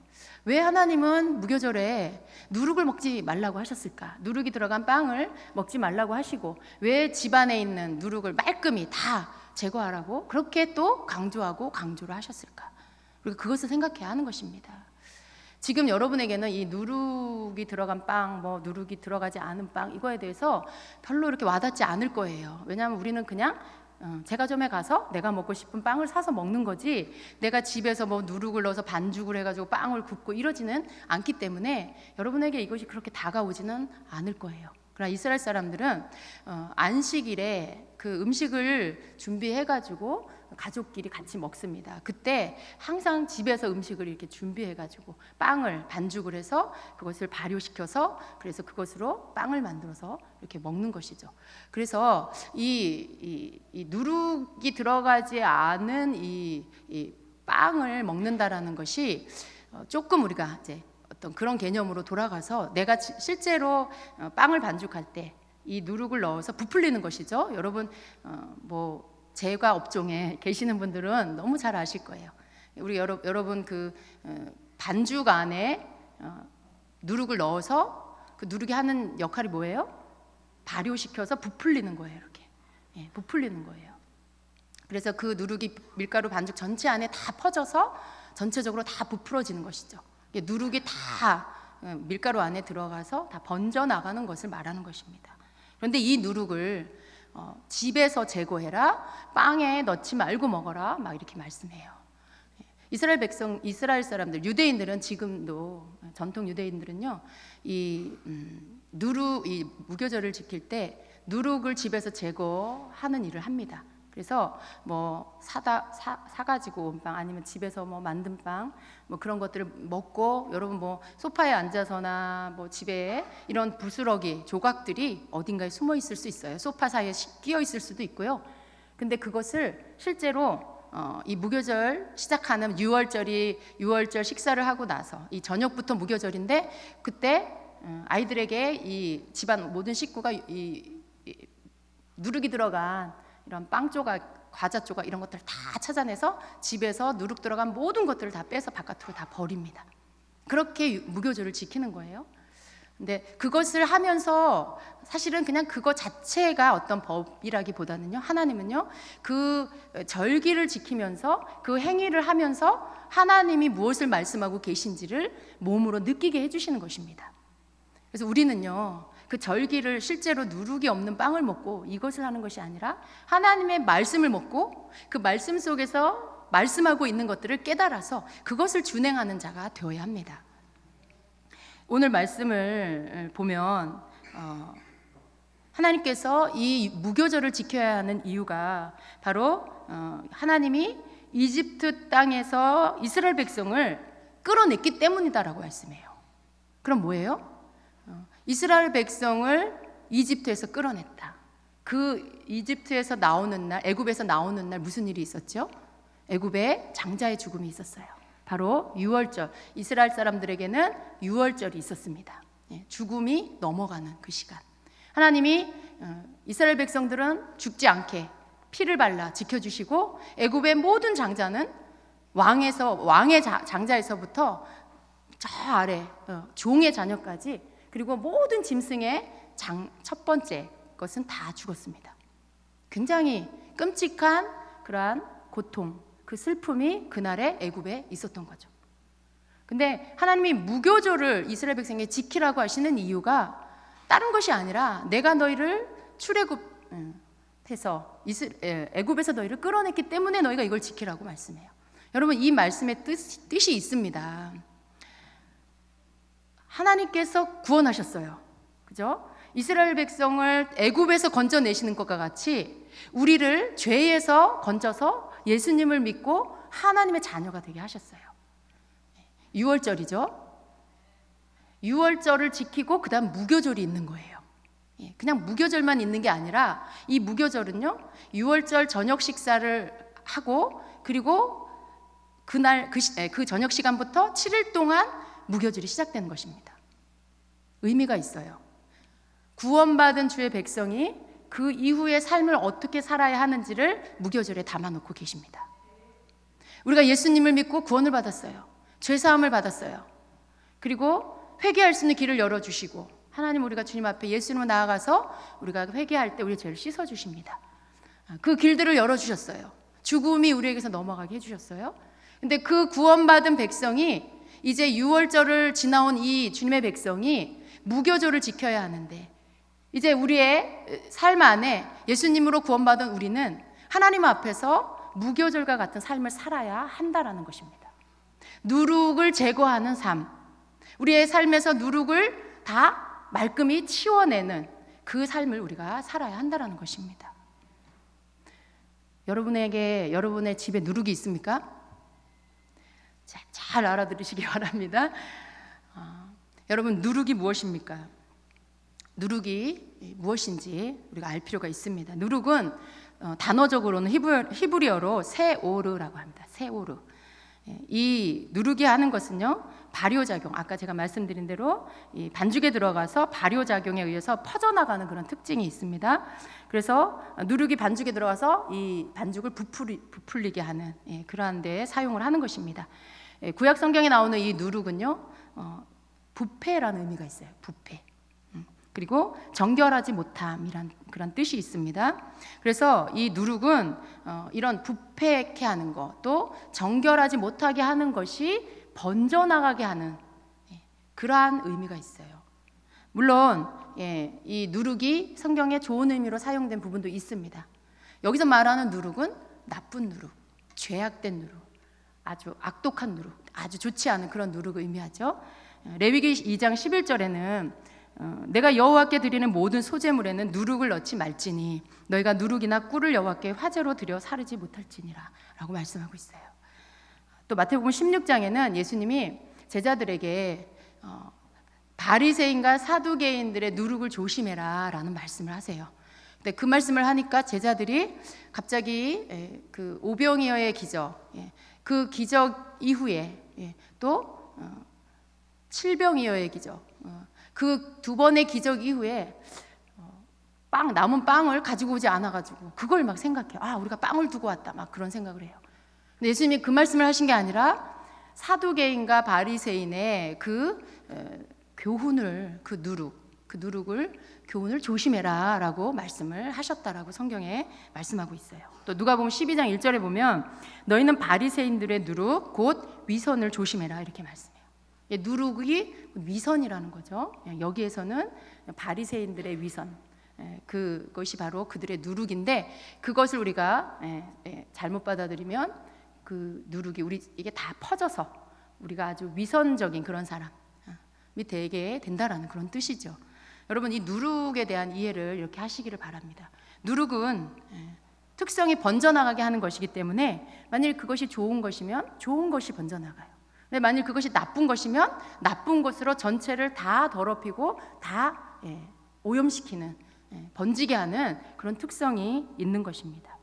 왜 하나님은 무교절에 누룩을 먹지 말라고 하셨을까? 누룩이 들어간 빵을 먹지 말라고 하시고 왜 집안에 있는 누룩을 말끔히 다 제거하라고 그렇게 또 강조를 하셨을까? 그리고 그것을 생각해야 하는 것입니다. 지금 여러분에게는 이 누룩이 들어간 빵, 누룩이 들어가지 않은 빵 이거에 대해서 별로 이렇게 와닿지 않을 거예요. 왜냐하면 우리는 그냥 제과점에 가서 내가 먹고 싶은 빵을 사서 먹는 거지 내가 집에서 누룩을 넣어서 반죽을 해가지고 빵을 굽고 이러지는 않기 때문에 여러분에게 이것이 그렇게 다가오지는 않을 거예요. 그러나 이스라엘 사람들은 안식일에 그 음식을 준비해가지고 가족끼리 같이 먹습니다. 그때 항상 집에서 음식을 이렇게 준비해가지고 빵을 반죽을 해서 그것을 발효시켜서 그래서 그것으로 빵을 만들어서 이렇게 먹는 것이죠. 그래서 이 누룩이 들어가지 않은 이 빵을 먹는다라는 것이 조금 우리가 이제 어떤 그런 개념으로 돌아가서 내가 실제로 빵을 반죽할 때 이 누룩을 넣어서 부풀리는 것이죠. 여러분 제과 업종에 계시는 분들은 너무 잘 아실 거예요. 우리 여러분 그 반죽 안에 누룩을 넣어서 그 누룩이 하는 역할이 뭐예요? 발효시켜서 부풀리는 거예요. 이렇게 부풀리는 거예요. 그래서 그 누룩이 밀가루 반죽 전체 안에 다 퍼져서 전체적으로 다 부풀어지는 것이죠. 누룩이 다 밀가루 안에 들어가서 다 번져 나가는 것을 말하는 것입니다. 그런데 이 누룩을 집에서 제거해라, 빵에 넣지 말고 먹어라, 막 이렇게 말씀해요. 이스라엘 사람들, 유대인들은 지금도 전통 유대인들은요, 이 무교절을 지킬 때 누룩을 집에서 제거하는 일을 합니다. 그래서 뭐 사가지고 온 빵 아니면 집에서 뭐 만든 빵 뭐 그런 것들을 먹고, 여러분 뭐 소파에 앉아서나 뭐 집에 이런 부스러기 조각들이 어딘가에 숨어 있을 수 있어요. 소파 사이에 끼어 있을 수도 있고요. 근데 그것을 실제로 이 무교절 시작하는 6월절 식사를 하고 나서, 이 저녁부터 무교절인데 그때 아이들에게 이 집안 모든 식구가 이 누룩이 들어간 이런 빵 조각, 과자 조각 이런 것들을 다 찾아내서 집에서 누룩 들어간 모든 것들을 다 빼서 바깥으로 다 버립니다. 그렇게 무교절을 지키는 거예요. 근데 그것을 하면서 사실은 그냥 그거 자체가 어떤 법이라기보다는요, 하나님은요 그 절기를 지키면서 그 행위를 하면서 하나님이 무엇을 말씀하고 계신지를 몸으로 느끼게 해주시는 것입니다. 그래서 우리는요 그 절기를 실제로 누룩이 없는 빵을 먹고 이것을 하는 것이 아니라 하나님의 말씀을 먹고 그 말씀 속에서 말씀하고 있는 것들을 깨달아서 그것을 준행하는 자가 되어야 합니다. 오늘 말씀을 보면 하나님께서 이 무교절을 지켜야 하는 이유가 바로 하나님이 이집트 땅에서 이스라엘 백성을 끌어냈기 때문이다라고 말씀해요. 그럼 뭐예요? 이스라엘 백성을 이집트에서 끌어냈다. 그 이집트에서 나오는 날, 애굽에서 나오는 날 무슨 일이 있었죠? 애굽에 장자의 죽음이 있었어요. 바로 유월절, 이스라엘 사람들에게는 유월절이 있었습니다. 죽음이 넘어가는 그 시간, 하나님이 이스라엘 백성들은 죽지 않게 피를 발라 지켜주시고, 애굽의 모든 장자는 왕의 장자에서부터 저 아래 종의 자녀까지, 그리고 모든 짐승의 첫 번째 것은 다 죽었습니다. 굉장히 끔찍한 그러한 고통, 그 슬픔이 그날의 애굽에 있었던 거죠. 근데 하나님이 무교절을 이스라엘 백성에게 지키라고 하시는 이유가 다른 것이 아니라 내가 너희를 출애굽해서 애굽에서 너희를 끌어냈기 때문에 너희가 이걸 지키라고 말씀해요. 여러분, 이 말씀의 뜻이 있습니다. 하나님께서 구원하셨어요. 그죠? 이스라엘 백성을 애굽에서 건져내시는 것과 같이 우리를 죄에서 건져서 예수님을 믿고 하나님의 자녀가 되게 하셨어요. 6월절이죠. 6월절을 지키고 그 다음 무교절이 있는 거예요. 그냥 무교절만 있는 게 아니라 이 무교절은요 6월절 저녁 식사를 하고, 그리고 그날 그 저녁 시간부터 7일 동안 무교절이 시작되는 것입니다. 의미가 있어요. 구원받은 주의 백성이 그 이후의 삶을 어떻게 살아야 하는지를 무교절에 담아놓고 계십니다. 우리가 예수님을 믿고 구원을 받았어요. 죄사함을 받았어요. 그리고 회개할 수 있는 길을 열어주시고, 하나님, 우리가 주님 앞에 예수님으로 나아가서 우리가 회개할 때 우리 죄를 씻어주십니다. 그 길들을 열어주셨어요. 죽음이 우리에게서 넘어가게 해주셨어요. 근데 그 구원받은 백성이 이제 6월절을 지나온 이 주님의 백성이 무교절을 지켜야 하는데, 이제 우리의 삶 안에 예수님으로 구원받은 우리는 하나님 앞에서 무교절과 같은 삶을 살아야 한다라는 것입니다. 누룩을 제거하는 삶, 우리의 삶에서 누룩을 다 말끔히 치워내는 그 삶을 우리가 살아야 한다라는 것입니다. 여러분의 집에 누룩이 있습니까? 잘 알아들으시기 바랍니다. 여러분, 누룩이 무엇입니까? 누룩이 무엇인지 우리가 알 필요가 있습니다. 누룩은 단어적으로는 히브리어로 세오르라고 합니다. 세오르. 이 누룩이 하는 것은요 발효작용, 아까 제가 말씀드린 대로 이 반죽에 들어가서 발효작용에 의해서 퍼져나가는 그런 특징이 있습니다. 그래서 누룩이 반죽에 들어가서 이 반죽을 부풀리게 하는 그러한 데에 사용을 하는 것입니다. 구약 성경에 나오는 이 누룩은요 부패라는 의미가 있어요. 부패. 그리고 정결하지 못함이란 그런 뜻이 있습니다. 그래서 이 누룩은 이런 부패케 하는 것, 또 정결하지 못하게 하는 것이 번져나가게 하는 그러한 의미가 있어요. 물론 이 누룩이 성경에 좋은 의미로 사용된 부분도 있습니다. 여기서 말하는 누룩은 나쁜 누룩, 죄악된 누룩, 아주 악독한 누룩, 아주 좋지 않은 그런 누룩을 의미하죠. 레위기 2장 11절에는 내가 여호와께 드리는 모든 소제물에는 누룩을 넣지 말지니 너희가 누룩이나 꿀을 여호와께 화제로 드려 사르지 못할지니라 라고 말씀하고 있어요. 또 마태복음 16장에는 예수님이 제자들에게 바리새인과 사두개인들의 누룩을 조심해라 라는 말씀을 하세요. 근데 그 말씀을 하니까 제자들이 갑자기 그 오병이어의 기적, 그 기적 이후에 또 칠병이어의 기적, 그 두 번의 기적 이후에 남은 빵을 가지고 오지 않아가지고 그걸 막 생각해요. 우리가 빵을 두고 왔다, 막 그런 생각을 해요. 근데 예수님이 그 말씀을 하신 게 아니라 사두개인과 바리새인의 그 교훈을, 그 누룩을 교훈을 조심해라 라고 말씀을 하셨다라고 성경에 말씀하고 있어요. 또 누가복음 12장 1절에 보면 너희는 바리새인들의 누룩 곧 위선을 조심해라 이렇게 말씀해요. 누룩이 위선이라는 거죠. 여기에서는 바리새인들의 위선, 그것이 바로 그들의 누룩인데, 그것을 우리가 잘못 받아들이면 그 누룩이 이게 다 퍼져서 우리가 아주 위선적인 그런 사람이 되게 된다라는 그런 뜻이죠. 여러분, 이 누룩에 대한 이해를 이렇게 하시기를 바랍니다. 누룩은 특성이 번져나가게 하는 것이기 때문에 만일 그것이 좋은 것이면 좋은 것이 번져나가요. 근데 만일 그것이 나쁜 것이면 나쁜 것으로 전체를 다 더럽히고 다 오염시키는, 번지게 하는 그런 특성이 있는 것입니다.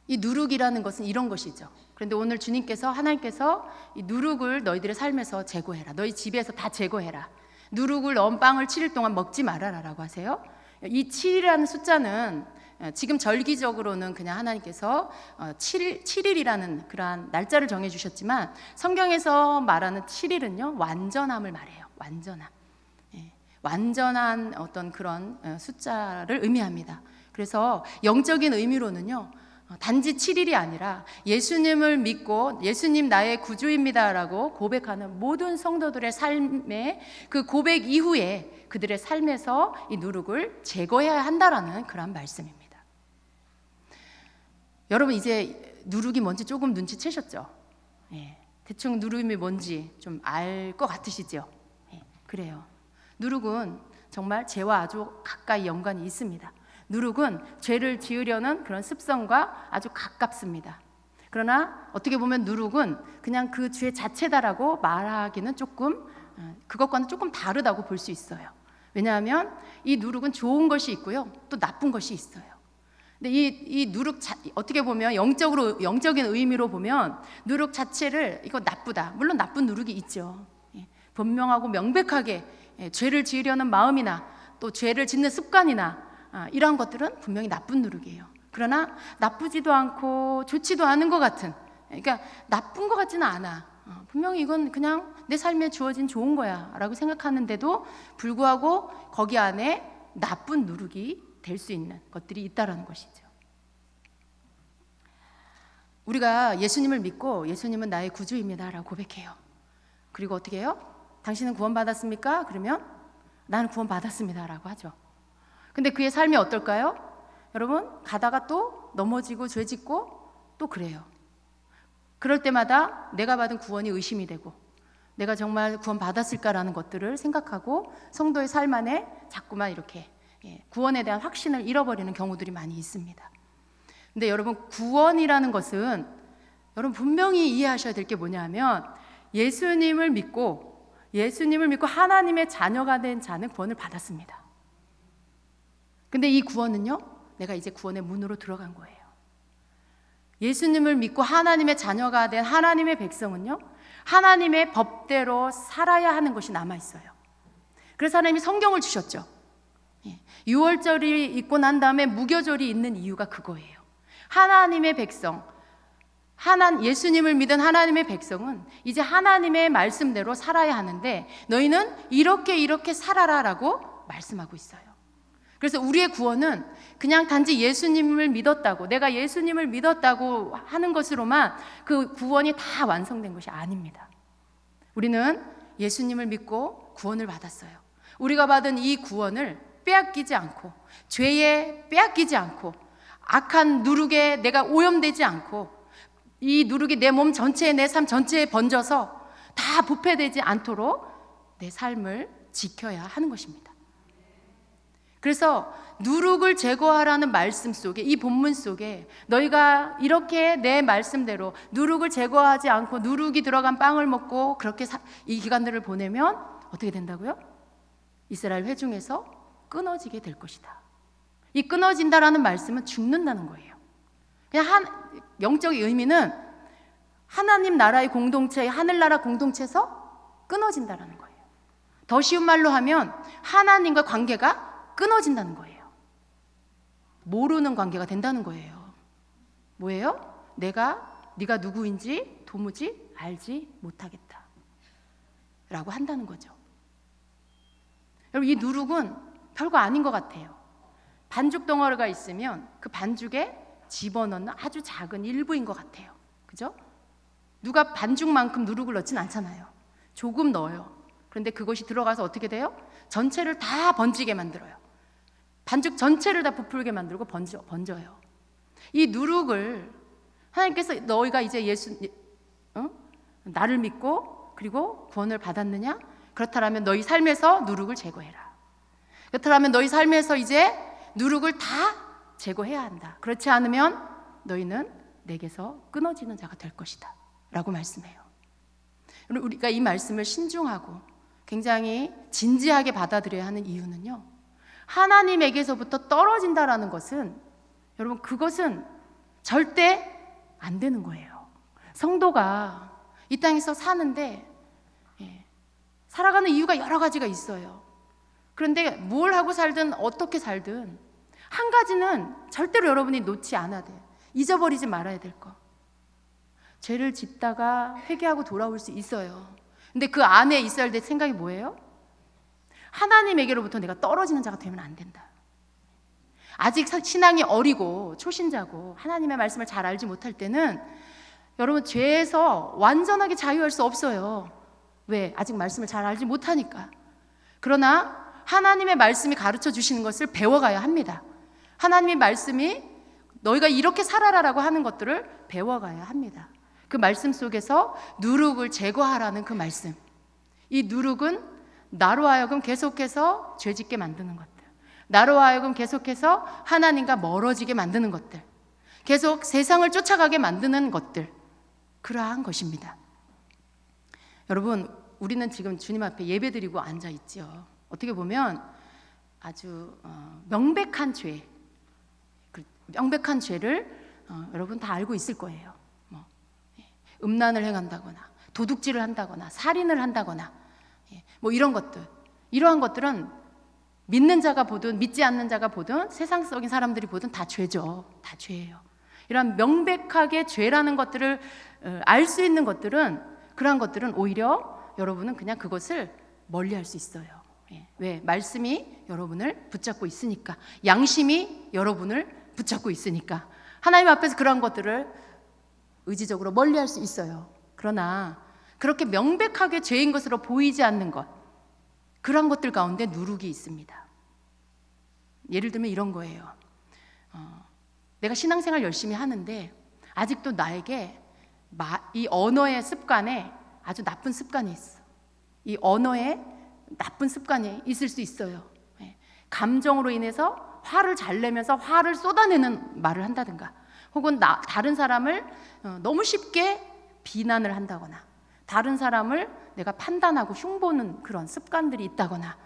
이 누룩이라는 것은 이런 것이죠. 그런데 오늘 하나님께서 이 누룩을 너희들의 삶에서 제거해라, 너희 집에서 다 제거해라, 누룩을 넣은 빵을 7일 동안 먹지 말아라 라고 하세요. 이 7이라는 숫자는 지금 절기적으로는 그냥 하나님께서 7일이라는 그러한 날짜를 정해주셨지만, 성경에서 말하는 7일은요 완전함을 말해요. 완전한 어떤 그런 숫자를 의미합니다. 그래서 영적인 의미로는요 단지 7일이 아니라 예수님을 믿고 예수님 나의 구주입니다라고 고백하는 모든 성도들의 삶의 그 고백 이후에 그들의 삶에서 이 누룩을 제거해야 한다라는 그런 말씀입니다. 여러분, 이제 누룩이 뭔지 조금 눈치채셨죠? 대충 누룩이 뭔지 좀 알 것 같으시죠? 그래요. 누룩은 정말 죄와 아주 가까이 연관이 있습니다. 누룩은 죄를 지으려는 그런 습성과 아주 가깝습니다. 그러나 어떻게 보면 누룩은 그냥 그 죄 자체다라고 말하기는 조금, 그것과는 조금 다르다고 볼 수 있어요. 왜냐하면 이 누룩은 좋은 것이 있고요, 또 나쁜 것이 있어요. 근데 이 누룩 어떻게 보면 영적인 의미로 보면 누룩 자체를 이거 나쁘다, 물론 나쁜 누룩이 있죠. 분명하고 명백하게 죄를 지으려는 마음이나 또 죄를 짓는 습관이나 이러한 것들은 분명히 나쁜 누룩이에요. 그러나 나쁘지도 않고 좋지도 않은 것 같은, 그러니까 나쁜 것 같지는 않아, 분명히 이건 그냥 내 삶에 주어진 좋은 거야 라고 생각하는데도 불구하고 거기 안에 나쁜 누룩이 될 수 있는 것들이 있다는 것이죠. 우리가 예수님을 믿고 예수님은 나의 구주입니다 라고 고백해요. 그리고 어떻게 해요? 당신은 구원받았습니까? 그러면 나는 구원받았습니다 라고 하죠. 근데 그의 삶이 어떨까요? 여러분, 가다가 또 넘어지고 죄짓고 또 그래요. 그럴 때마다 내가 받은 구원이 의심이 되고 내가 정말 구원받았을까라는 것들을 생각하고 성도의 삶 안에 자꾸만 이렇게 구원에 대한 확신을 잃어버리는 경우들이 많이 있습니다. 근데 여러분, 구원이라는 것은 여러분 분명히 이해하셔야 될 게 뭐냐면 예수님을 믿고 하나님의 자녀가 된 자는 구원을 받았습니다. 근데 이 구원은요, 내가 이제 구원의 문으로 들어간 거예요. 예수님을 믿고 하나님의 자녀가 된 하나님의 백성은요, 하나님의 법대로 살아야 하는 것이 남아있어요. 그래서 하나님이 성경을 주셨죠. 유월절이 있고 난 다음에 무교절이 있는 이유가 그거예요. 하나님의 백성, 예수님을 믿은 하나님의 백성은 이제 하나님의 말씀대로 살아야 하는데 너희는 이렇게 살아라 라고 말씀하고 있어요. 그래서 우리의 구원은 그냥 단지 예수님을 믿었다고, 내가 예수님을 믿었다고 하는 것으로만 그 구원이 다 완성된 것이 아닙니다. 우리는 예수님을 믿고 구원을 받았어요. 우리가 받은 이 구원을 빼앗기지 않고, 죄에 빼앗기지 않고, 악한 누룩에 내가 오염되지 않고, 이 누룩이 내 몸 전체에, 내 삶 전체에 번져서 다 부패되지 않도록 내 삶을 지켜야 하는 것입니다. 그래서 누룩을 제거하라는 말씀 속에, 이 본문 속에 너희가 이렇게 내 말씀대로 누룩을 제거하지 않고 누룩이 들어간 빵을 먹고 그렇게 이 기간들을 보내면 어떻게 된다고요? 이스라엘 회중에서 끊어지게 될 것이다. 이 끊어진다라는 말씀은 죽는다는 거예요. 그냥 영적인 의미는 하나님 나라의 공동체, 하늘나라 공동체에서 끊어진다라는 거예요. 더 쉬운 말로 하면 하나님과 관계가 끊어진다는 거예요. 모르는 관계가 된다는 거예요. 뭐예요? 네가 누구인지 도무지 알지 못하겠다 라고 한다는 거죠. 여러분, 이 누룩은 별거 아닌 것 같아요. 반죽 덩어리가 있으면 그 반죽에 집어넣는 아주 작은 일부인 것 같아요. 그죠? 누가 반죽만큼 누룩을 넣진 않잖아요. 조금 넣어요. 그런데 그것이 들어가서 어떻게 돼요? 전체를 다 번지게 만들어요. 반죽 전체를 다 부풀게 만들고 번져요. 이 누룩을 하나님께서 너희가 이제 나를 믿고 그리고 구원을 받았느냐? 그렇다면 너희 삶에서 누룩을 제거해라. 그렇다면 너희 삶에서 이제 누룩을 다 제거해야 한다. 그렇지 않으면 너희는 내게서 끊어지는 자가 될 것이다 라고 말씀해요. 우리가 이 말씀을 신중하고 굉장히 진지하게 받아들여야 하는 이유는요, 하나님에게서부터 떨어진다라는 것은, 여러분, 그것은 절대 안 되는 거예요. 성도가 이 땅에서 사는데 살아가는 이유가 여러 가지가 있어요. 그런데 뭘 하고 살든 어떻게 살든 한 가지는 절대로 여러분이 놓지 않아야 돼요. 잊어버리지 말아야 될 거. 죄를 짓다가 회개하고 돌아올 수 있어요. 근데 그 안에 있어야 될 생각이 뭐예요? 하나님에게로부터 내가 떨어지는 자가 되면 안 된다. 아직 신앙이 어리고 초신자고 하나님의 말씀을 잘 알지 못할 때는 여러분, 죄에서 완전하게 자유할 수 없어요. 왜? 아직 말씀을 잘 알지 못하니까. 그러나 하나님의 말씀이 가르쳐 주시는 것을 배워가야 합니다. 하나님의 말씀이 너희가 이렇게 살아라라고 하는 것들을 배워가야 합니다. 그 말씀 속에서 누룩을 제거하라는 그 말씀, 이 누룩은 나로 하여금 계속해서 죄짓게 만드는 것들, 나로 하여금 계속해서 하나님과 멀어지게 만드는 것들, 계속 세상을 쫓아가게 만드는 것들, 그러한 것입니다. 여러분, 우리는 지금 주님 앞에 예배드리고 앉아있죠. 어떻게 보면 아주 명백한 죄, 명백한 죄를 여러분 다 알고 있을 거예요. 음란을 행한다거나 도둑질을 한다거나 살인을 한다거나 이런 것들, 이러한 것들은 믿는 자가 보든 믿지 않는 자가 보든 세상적인 사람들이 보든 다 죄죠. 다 죄예요. 이런 명백하게 죄라는 것들을 알 수 있는 것들은, 그러한 것들은 오히려 여러분은 그냥 그것을 멀리할 수 있어요. 왜? 말씀이 여러분을 붙잡고 있으니까, 양심이 여러분을 붙잡고 있으니까 하나님 앞에서 그러한 것들을 의지적으로 멀리할 수 있어요. 그러나 그렇게 명백하게 죄인 것으로 보이지 않는 것, 그런 것들 가운데 누룩이 있습니다. 예를 들면 이런 거예요. 내가 신앙생활 열심히 하는데 아직도 나에게 이 언어의 습관에 아주 나쁜 습관이 있어. 이 언어에 나쁜 습관이 있을 수 있어요. 감정으로 인해서 화를 잘 내면서 화를 쏟아내는 말을 한다든가, 혹은 다른 사람을 너무 쉽게 비난을 한다거나, 다른 사람을 내가 판단하고 흉보는 그런 습관들이 있다거나,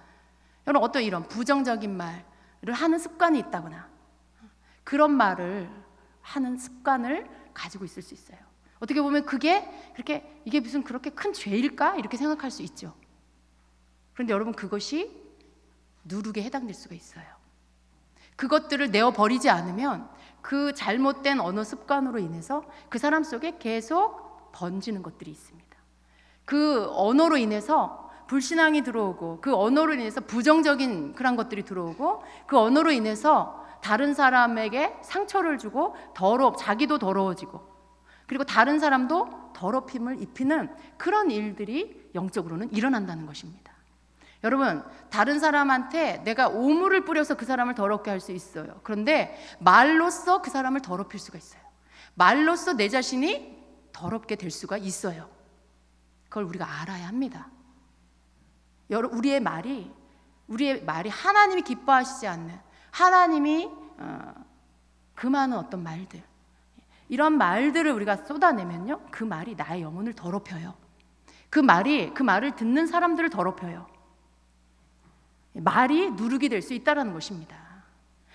여러분 어떤 이런 부정적인 말을 하는 습관이 있다거나, 그런 말을 하는 습관을 가지고 있을 수 있어요. 어떻게 보면 이게 무슨 그렇게 큰 죄일까? 이렇게 생각할 수 있죠. 그런데 여러분, 그것이 누룩에 해당될 수가 있어요. 그것들을 내어버리지 않으면 그 잘못된 언어 습관으로 인해서 그 사람 속에 계속 번지는 것들이 있습니다. 그 언어로 인해서 불신앙이 들어오고, 그 언어로 인해서 부정적인 그런 것들이 들어오고, 그 언어로 인해서 다른 사람에게 상처를 주고 자기도 더러워지고, 그리고 다른 사람도 더럽힘을 입히는 그런 일들이 영적으로는 일어난다는 것입니다. 여러분, 다른 사람한테 내가 오물을 뿌려서 그 사람을 더럽게 할 수 있어요. 그런데 말로써 그 사람을 더럽힐 수가 있어요. 말로써 내 자신이 더럽게 될 수가 있어요. 그걸 우리가 알아야 합니다. 우리의 말이 하나님이 기뻐하시지 않는, 하나님이 금하는 어떤 말들, 이런 말들을 우리가 쏟아내면요, 그 말이 나의 영혼을 더럽혀요. 그 말을 듣는 사람들을 더럽혀요. 말이 누룩이 될 수 있다는 것입니다.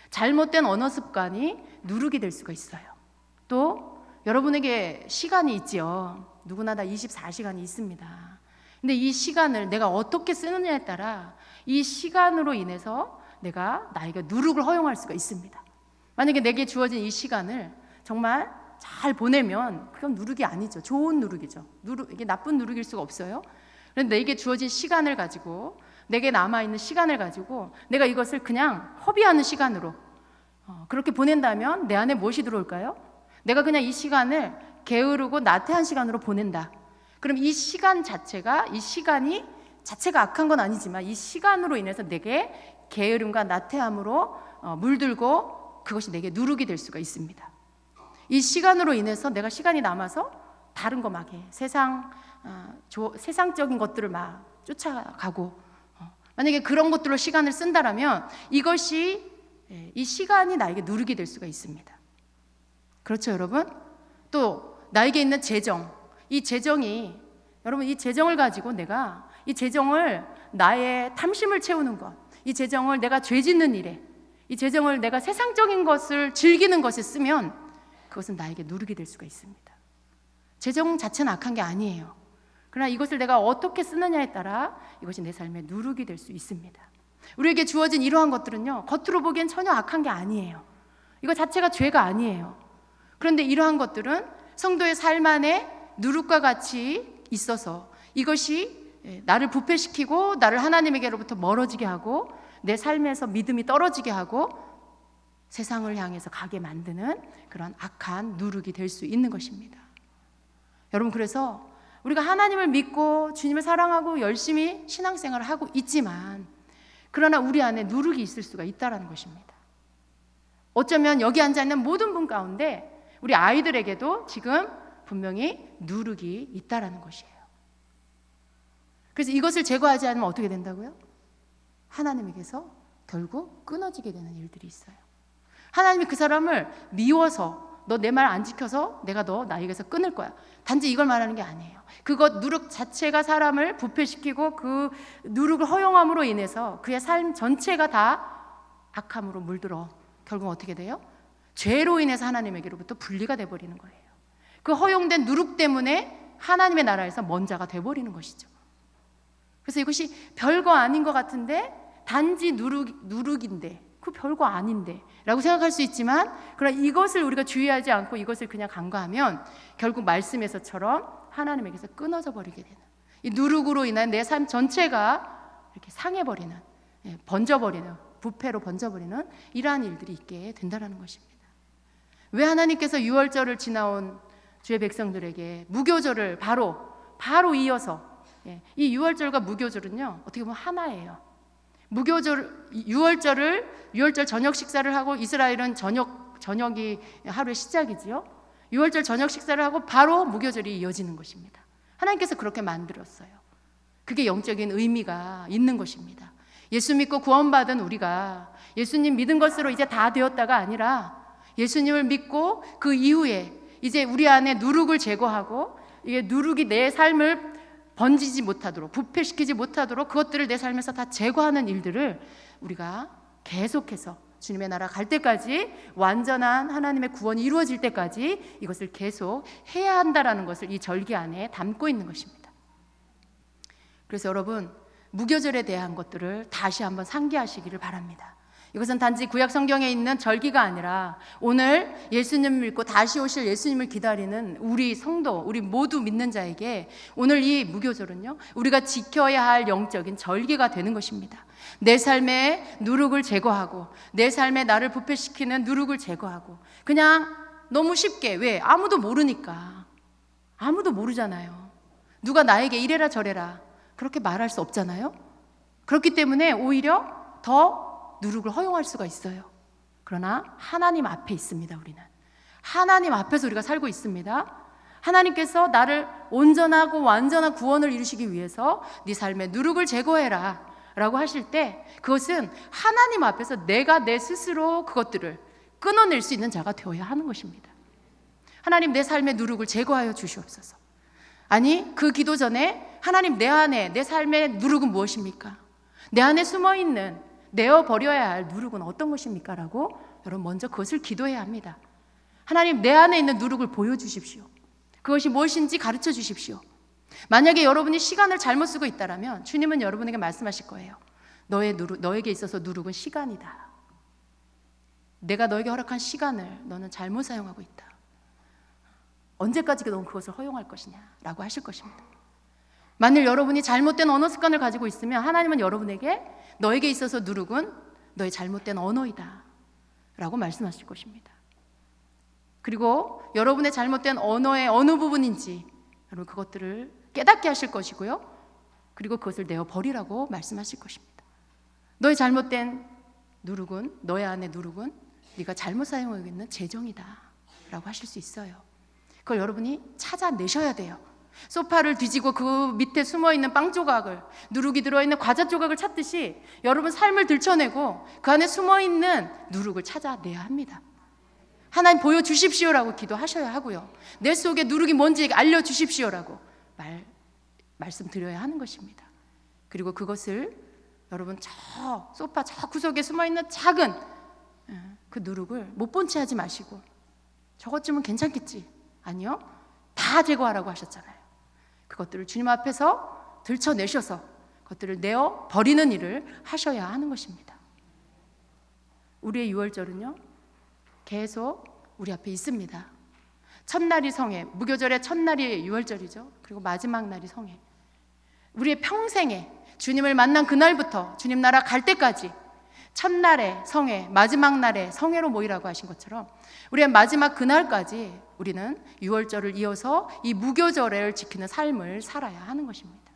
잘못된 언어 습관이 누룩이 될 수가 있어요. 또 여러분에게 시간이 있지요. 누구나 다 24시간이 있습니다. 근데 이 시간을 내가 어떻게 쓰느냐에 따라 이 시간으로 인해서 내가 나에게 누룩을 허용할 수가 있습니다. 만약에 내게 주어진 이 시간을 정말 잘 보내면 그건 누룩이 아니죠. 좋은 누룩이죠. 이게 나쁜 누룩일 수가 없어요. 그런데 내게 주어진 시간을 가지고, 내게 남아있는 시간을 가지고 내가 이것을 그냥 허비하는 시간으로 그렇게 보낸다면 내 안에 무엇이 들어올까요? 내가 그냥 이 시간을 게으르고 나태한 시간으로 보낸다. 그럼 이 시간이 자체가 악한 건 아니지만 이 시간으로 인해서 내게 게으름과 나태함으로 물들고 그것이 내게 누룩이 될 수가 있습니다. 이 시간으로 인해서 내가 시간이 남아서 다른 거 막 해. 세상적인 것들을 막 쫓아가고, 만약에 그런 것들로 시간을 쓴다라면 이 시간이 나에게 누룩이 될 수가 있습니다. 그렇죠, 여러분? 또 나에게 있는 이 재정을 가지고 내가 이 재정을 나의 탐심을 채우는 것, 이 재정을 내가 죄 짓는 일에, 이 재정을 내가 세상적인 것을 즐기는 것에 쓰면 그것은 나에게 누룩이 될 수가 있습니다. 재정 자체는 악한 게 아니에요. 그러나 이것을 내가 어떻게 쓰느냐에 따라 이것이 내 삶에 누룩이 될 수 있습니다. 우리에게 주어진 이러한 것들은요, 겉으로 보기엔 전혀 악한 게 아니에요. 이거 자체가 죄가 아니에요. 그런데 이러한 것들은 성도의 삶 안에 누룩과 같이 있어서 이것이 나를 부패시키고 나를 하나님에게로부터 멀어지게 하고 내 삶에서 믿음이 떨어지게 하고 세상을 향해서 가게 만드는 그런 악한 누룩이 될 수 있는 것입니다. 여러분, 그래서 우리가 하나님을 믿고 주님을 사랑하고 열심히 신앙생활을 하고 있지만, 그러나 우리 안에 누룩이 있을 수가 있다는 것입니다. 어쩌면 여기 앉아있는 모든 분 가운데 우리 아이들에게도 지금 분명히 누룩이 있다는 것이에요. 그래서 이것을 제거하지 않으면 어떻게 된다고요? 하나님에게서 결국 끊어지게 되는 일들이 있어요. 하나님이 그 사람을 미워서, 너 내 말 안 지켜서 내가 너 나에게서 끊을 거야, 단지 이걸 말하는 게 아니에요. 누룩 자체가 사람을 부패시키고 그 누룩을 허용함으로 인해서 그의 삶 전체가 다 악함으로 물들어 결국 어떻게 돼요? 죄로 인해서 하나님에게로부터 분리가 돼버리는 거예요. 그 허용된 누룩 때문에 하나님의 나라에서 먼 자가 돼버리는 것이죠. 그래서 이것이 별거 아닌 것 같은데, 단지 누룩인데, 그 별거 아닌데 라고 생각할 수 있지만, 그러나 이것을 우리가 주의하지 않고 이것을 그냥 간과하면 결국 말씀에서처럼 하나님에게서 끊어져 버리게 되는, 이 누룩으로 인한 내 삶 전체가 이렇게 상해버리는, 번져버리는, 부패로 번져버리는 이러한 일들이 있게 된다는 것입니다. 왜 하나님께서 유월절을 지나온 주의 백성들에게 무교절을 바로 이어서, 이 유월절과 무교절은요 어떻게 보면 하나예요. 유월절 저녁 식사를 하고, 이스라엘은 저녁이 하루의 시작이지요. 유월절 저녁 식사를 하고 바로 무교절이 이어지는 것입니다. 하나님께서 그렇게 만들었어요. 그게 영적인 의미가 있는 것입니다. 예수 믿고 구원받은 우리가 예수님 믿은 것으로 이제 다 되었다가 아니라, 예수님을 믿고 그 이후에 이제 우리 안에 누룩을 제거하고, 이게 누룩이 내 삶을 번지지 못하도록, 부패시키지 못하도록 그것들을 내 삶에서 다 제거하는 일들을 우리가 계속해서 주님의 나라 갈 때까지, 완전한 하나님의 구원이 이루어질 때까지 이것을 계속 해야 한다라는 것을 이 절기 안에 담고 있는 것입니다. 그래서 여러분, 무교절에 대한 것들을 다시 한번 상기하시기를 바랍니다. 이것은 단지 구약 성경에 있는 절기가 아니라 오늘 예수님을 믿고 다시 오실 예수님을 기다리는 우리 성도, 우리 모두 믿는 자에게 오늘 이 무교절은요, 우리가 지켜야 할 영적인 절기가 되는 것입니다. 내 삶의 누룩을 제거하고, 내 삶에 나를 부패시키는 누룩을 제거하고, 그냥 너무 쉽게, 왜? 아무도 모르니까. 아무도 모르잖아요. 누가 나에게 이래라 저래라 그렇게 말할 수 없잖아요. 그렇기 때문에 오히려 더 누룩을 허용할 수가 있어요. 그러나 하나님 앞에 있습니다. 우리는 하나님 앞에서 우리가 살고 있습니다. 하나님께서 나를 온전하고 완전한 구원을 이루시기 위해서 네 삶의 누룩을 제거해라 라고 하실 때, 그것은 하나님 앞에서 내가 내 스스로 그것들을 끊어낼 수 있는 자가 되어야 하는 것입니다. 하나님, 내 삶의 누룩을 제거하여 주시옵소서. 아니, 그 기도 전에 하나님, 내 안에 내 삶의 누룩은 무엇입니까? 내 안에 숨어있는 내어버려야 할 누룩은 어떤 것입니까? 라고 여러분 먼저 그것을 기도해야 합니다. 하나님, 내 안에 있는 누룩을 보여주십시오. 그것이 무엇인지 가르쳐 주십시오. 만약에 여러분이 시간을 잘못 쓰고 있다면 주님은 여러분에게 말씀하실 거예요. 너에게 있어서 누룩은 시간이다. 내가 너에게 허락한 시간을 너는 잘못 사용하고 있다. 언제까지 너는 그것을 허용할 것이냐 라고 하실 것입니다. 만일 여러분이 잘못된 언어 습관을 가지고 있으면 하나님은 여러분에게 너에게 있어서 누룩은 너의 잘못된 언어이다 라고 말씀하실 것입니다. 그리고 여러분의 잘못된 언어의 어느 부분인지 여러분 그것들을 깨닫게 하실 것이고요, 그리고 그것을 내어버리라고 말씀하실 것입니다. 너의 잘못된 누룩은, 너의 안의 누룩은 네가 잘못 사용하고 있는 재정이다 라고 하실 수 있어요. 그걸 여러분이 찾아내셔야 돼요. 소파를 뒤지고 그 밑에 숨어있는 빵 조각을, 누룩이 들어있는 과자 조각을 찾듯이 여러분 삶을 들춰내고 그 안에 숨어있는 누룩을 찾아내야 합니다. 하나님 보여주십시오라고 기도하셔야 하고요, 내 속에 누룩이 뭔지 알려주십시오라고 말씀드려야 하는 것입니다. 그리고 그것을 여러분 저 소파 저 구석에 숨어있는 작은 그 누룩을 못 본 채 하지 마시고, 저것쯤은 괜찮겠지, 아니요, 다 제거하라고 하셨잖아요. 그것들을 주님 앞에서 들춰내셔서 그것들을 내어 버리는 일을 하셔야 하는 것입니다. 우리의 유월절은요 계속 우리 앞에 있습니다. 첫날이 성회, 무교절의 첫날이 유월절이죠. 그리고 마지막 날이 성회. 우리의 평생에 주님을 만난 그날부터 주님 나라 갈 때까지 첫날에 성회, 마지막 날에 성회로 모이라고 하신 것처럼 우리의 마지막 그날까지 우리는 유월절을 이어서 이 무교절을 지키는 삶을 살아야 하는 것입니다.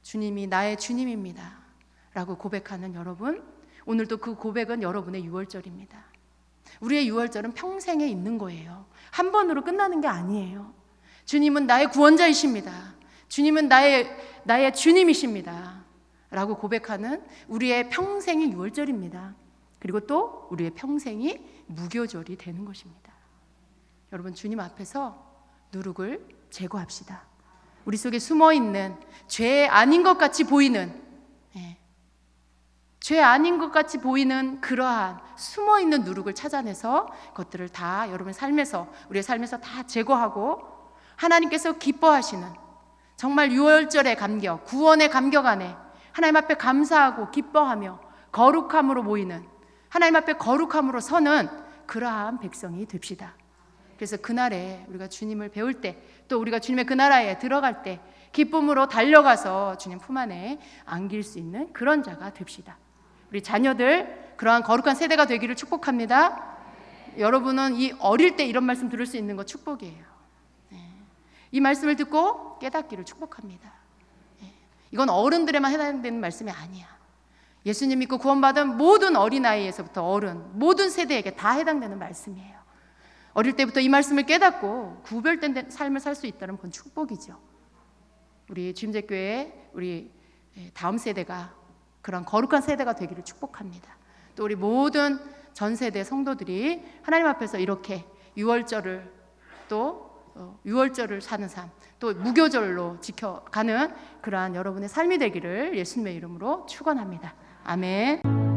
주님이 나의 주님입니다 라고 고백하는 여러분, 오늘도 그 고백은 여러분의 유월절입니다. 우리의 유월절은 평생에 있는 거예요. 한 번으로 끝나는 게 아니에요. 주님은 나의 구원자이십니다. 주님은 나의 주님이십니다 라고 고백하는 우리의 평생이 유월절입니다. 그리고 또 우리의 평생이 무교절이 되는 것입니다. 여러분, 주님 앞에서 누룩을 제거합시다. 우리 속에 숨어있는 죄 아닌 것 같이 보이는, 죄 아닌 것 같이 보이는 그러한 숨어있는 누룩을 찾아내서 그것들을 다 여러분의 삶에서, 우리의 삶에서 다 제거하고 하나님께서 기뻐하시는 정말 유월절의 감격, 구원의 감격 안에 하나님 앞에 감사하고 기뻐하며 거룩함으로 모이는, 하나님 앞에 거룩함으로 서는 그러한 백성이 됩시다. 그래서 그날에 우리가 주님을 배울 때, 또 우리가 주님의 그 나라에 들어갈 때 기쁨으로 달려가서 주님 품 안에 안길 수 있는 그런 자가 됩시다. 우리 자녀들 그러한 거룩한 세대가 되기를 축복합니다. 여러분은 이 어릴 때 이런 말씀 들을 수 있는 거 축복이에요. 이 말씀을 듣고 깨닫기를 축복합니다. 이건 어른들에만 해당되는 말씀이 아니야. 예수님 믿고 구원받은 모든 어린아이에서부터 어른, 모든 세대에게 다 해당되는 말씀이에요. 어릴 때부터 이 말씀을 깨닫고 구별된 삶을 살 수 있다는 건 축복이죠. 우리 주임제교회 우리 다음 세대가 그런 거룩한 세대가 되기를 축복합니다. 또 우리 모든 전 세대 성도들이 하나님 앞에서 이렇게 유월절을 사는 삶, 또 무교절로 지켜가는 그러한 여러분의 삶이 되기를 예수님의 이름으로 축원합니다. 아멘.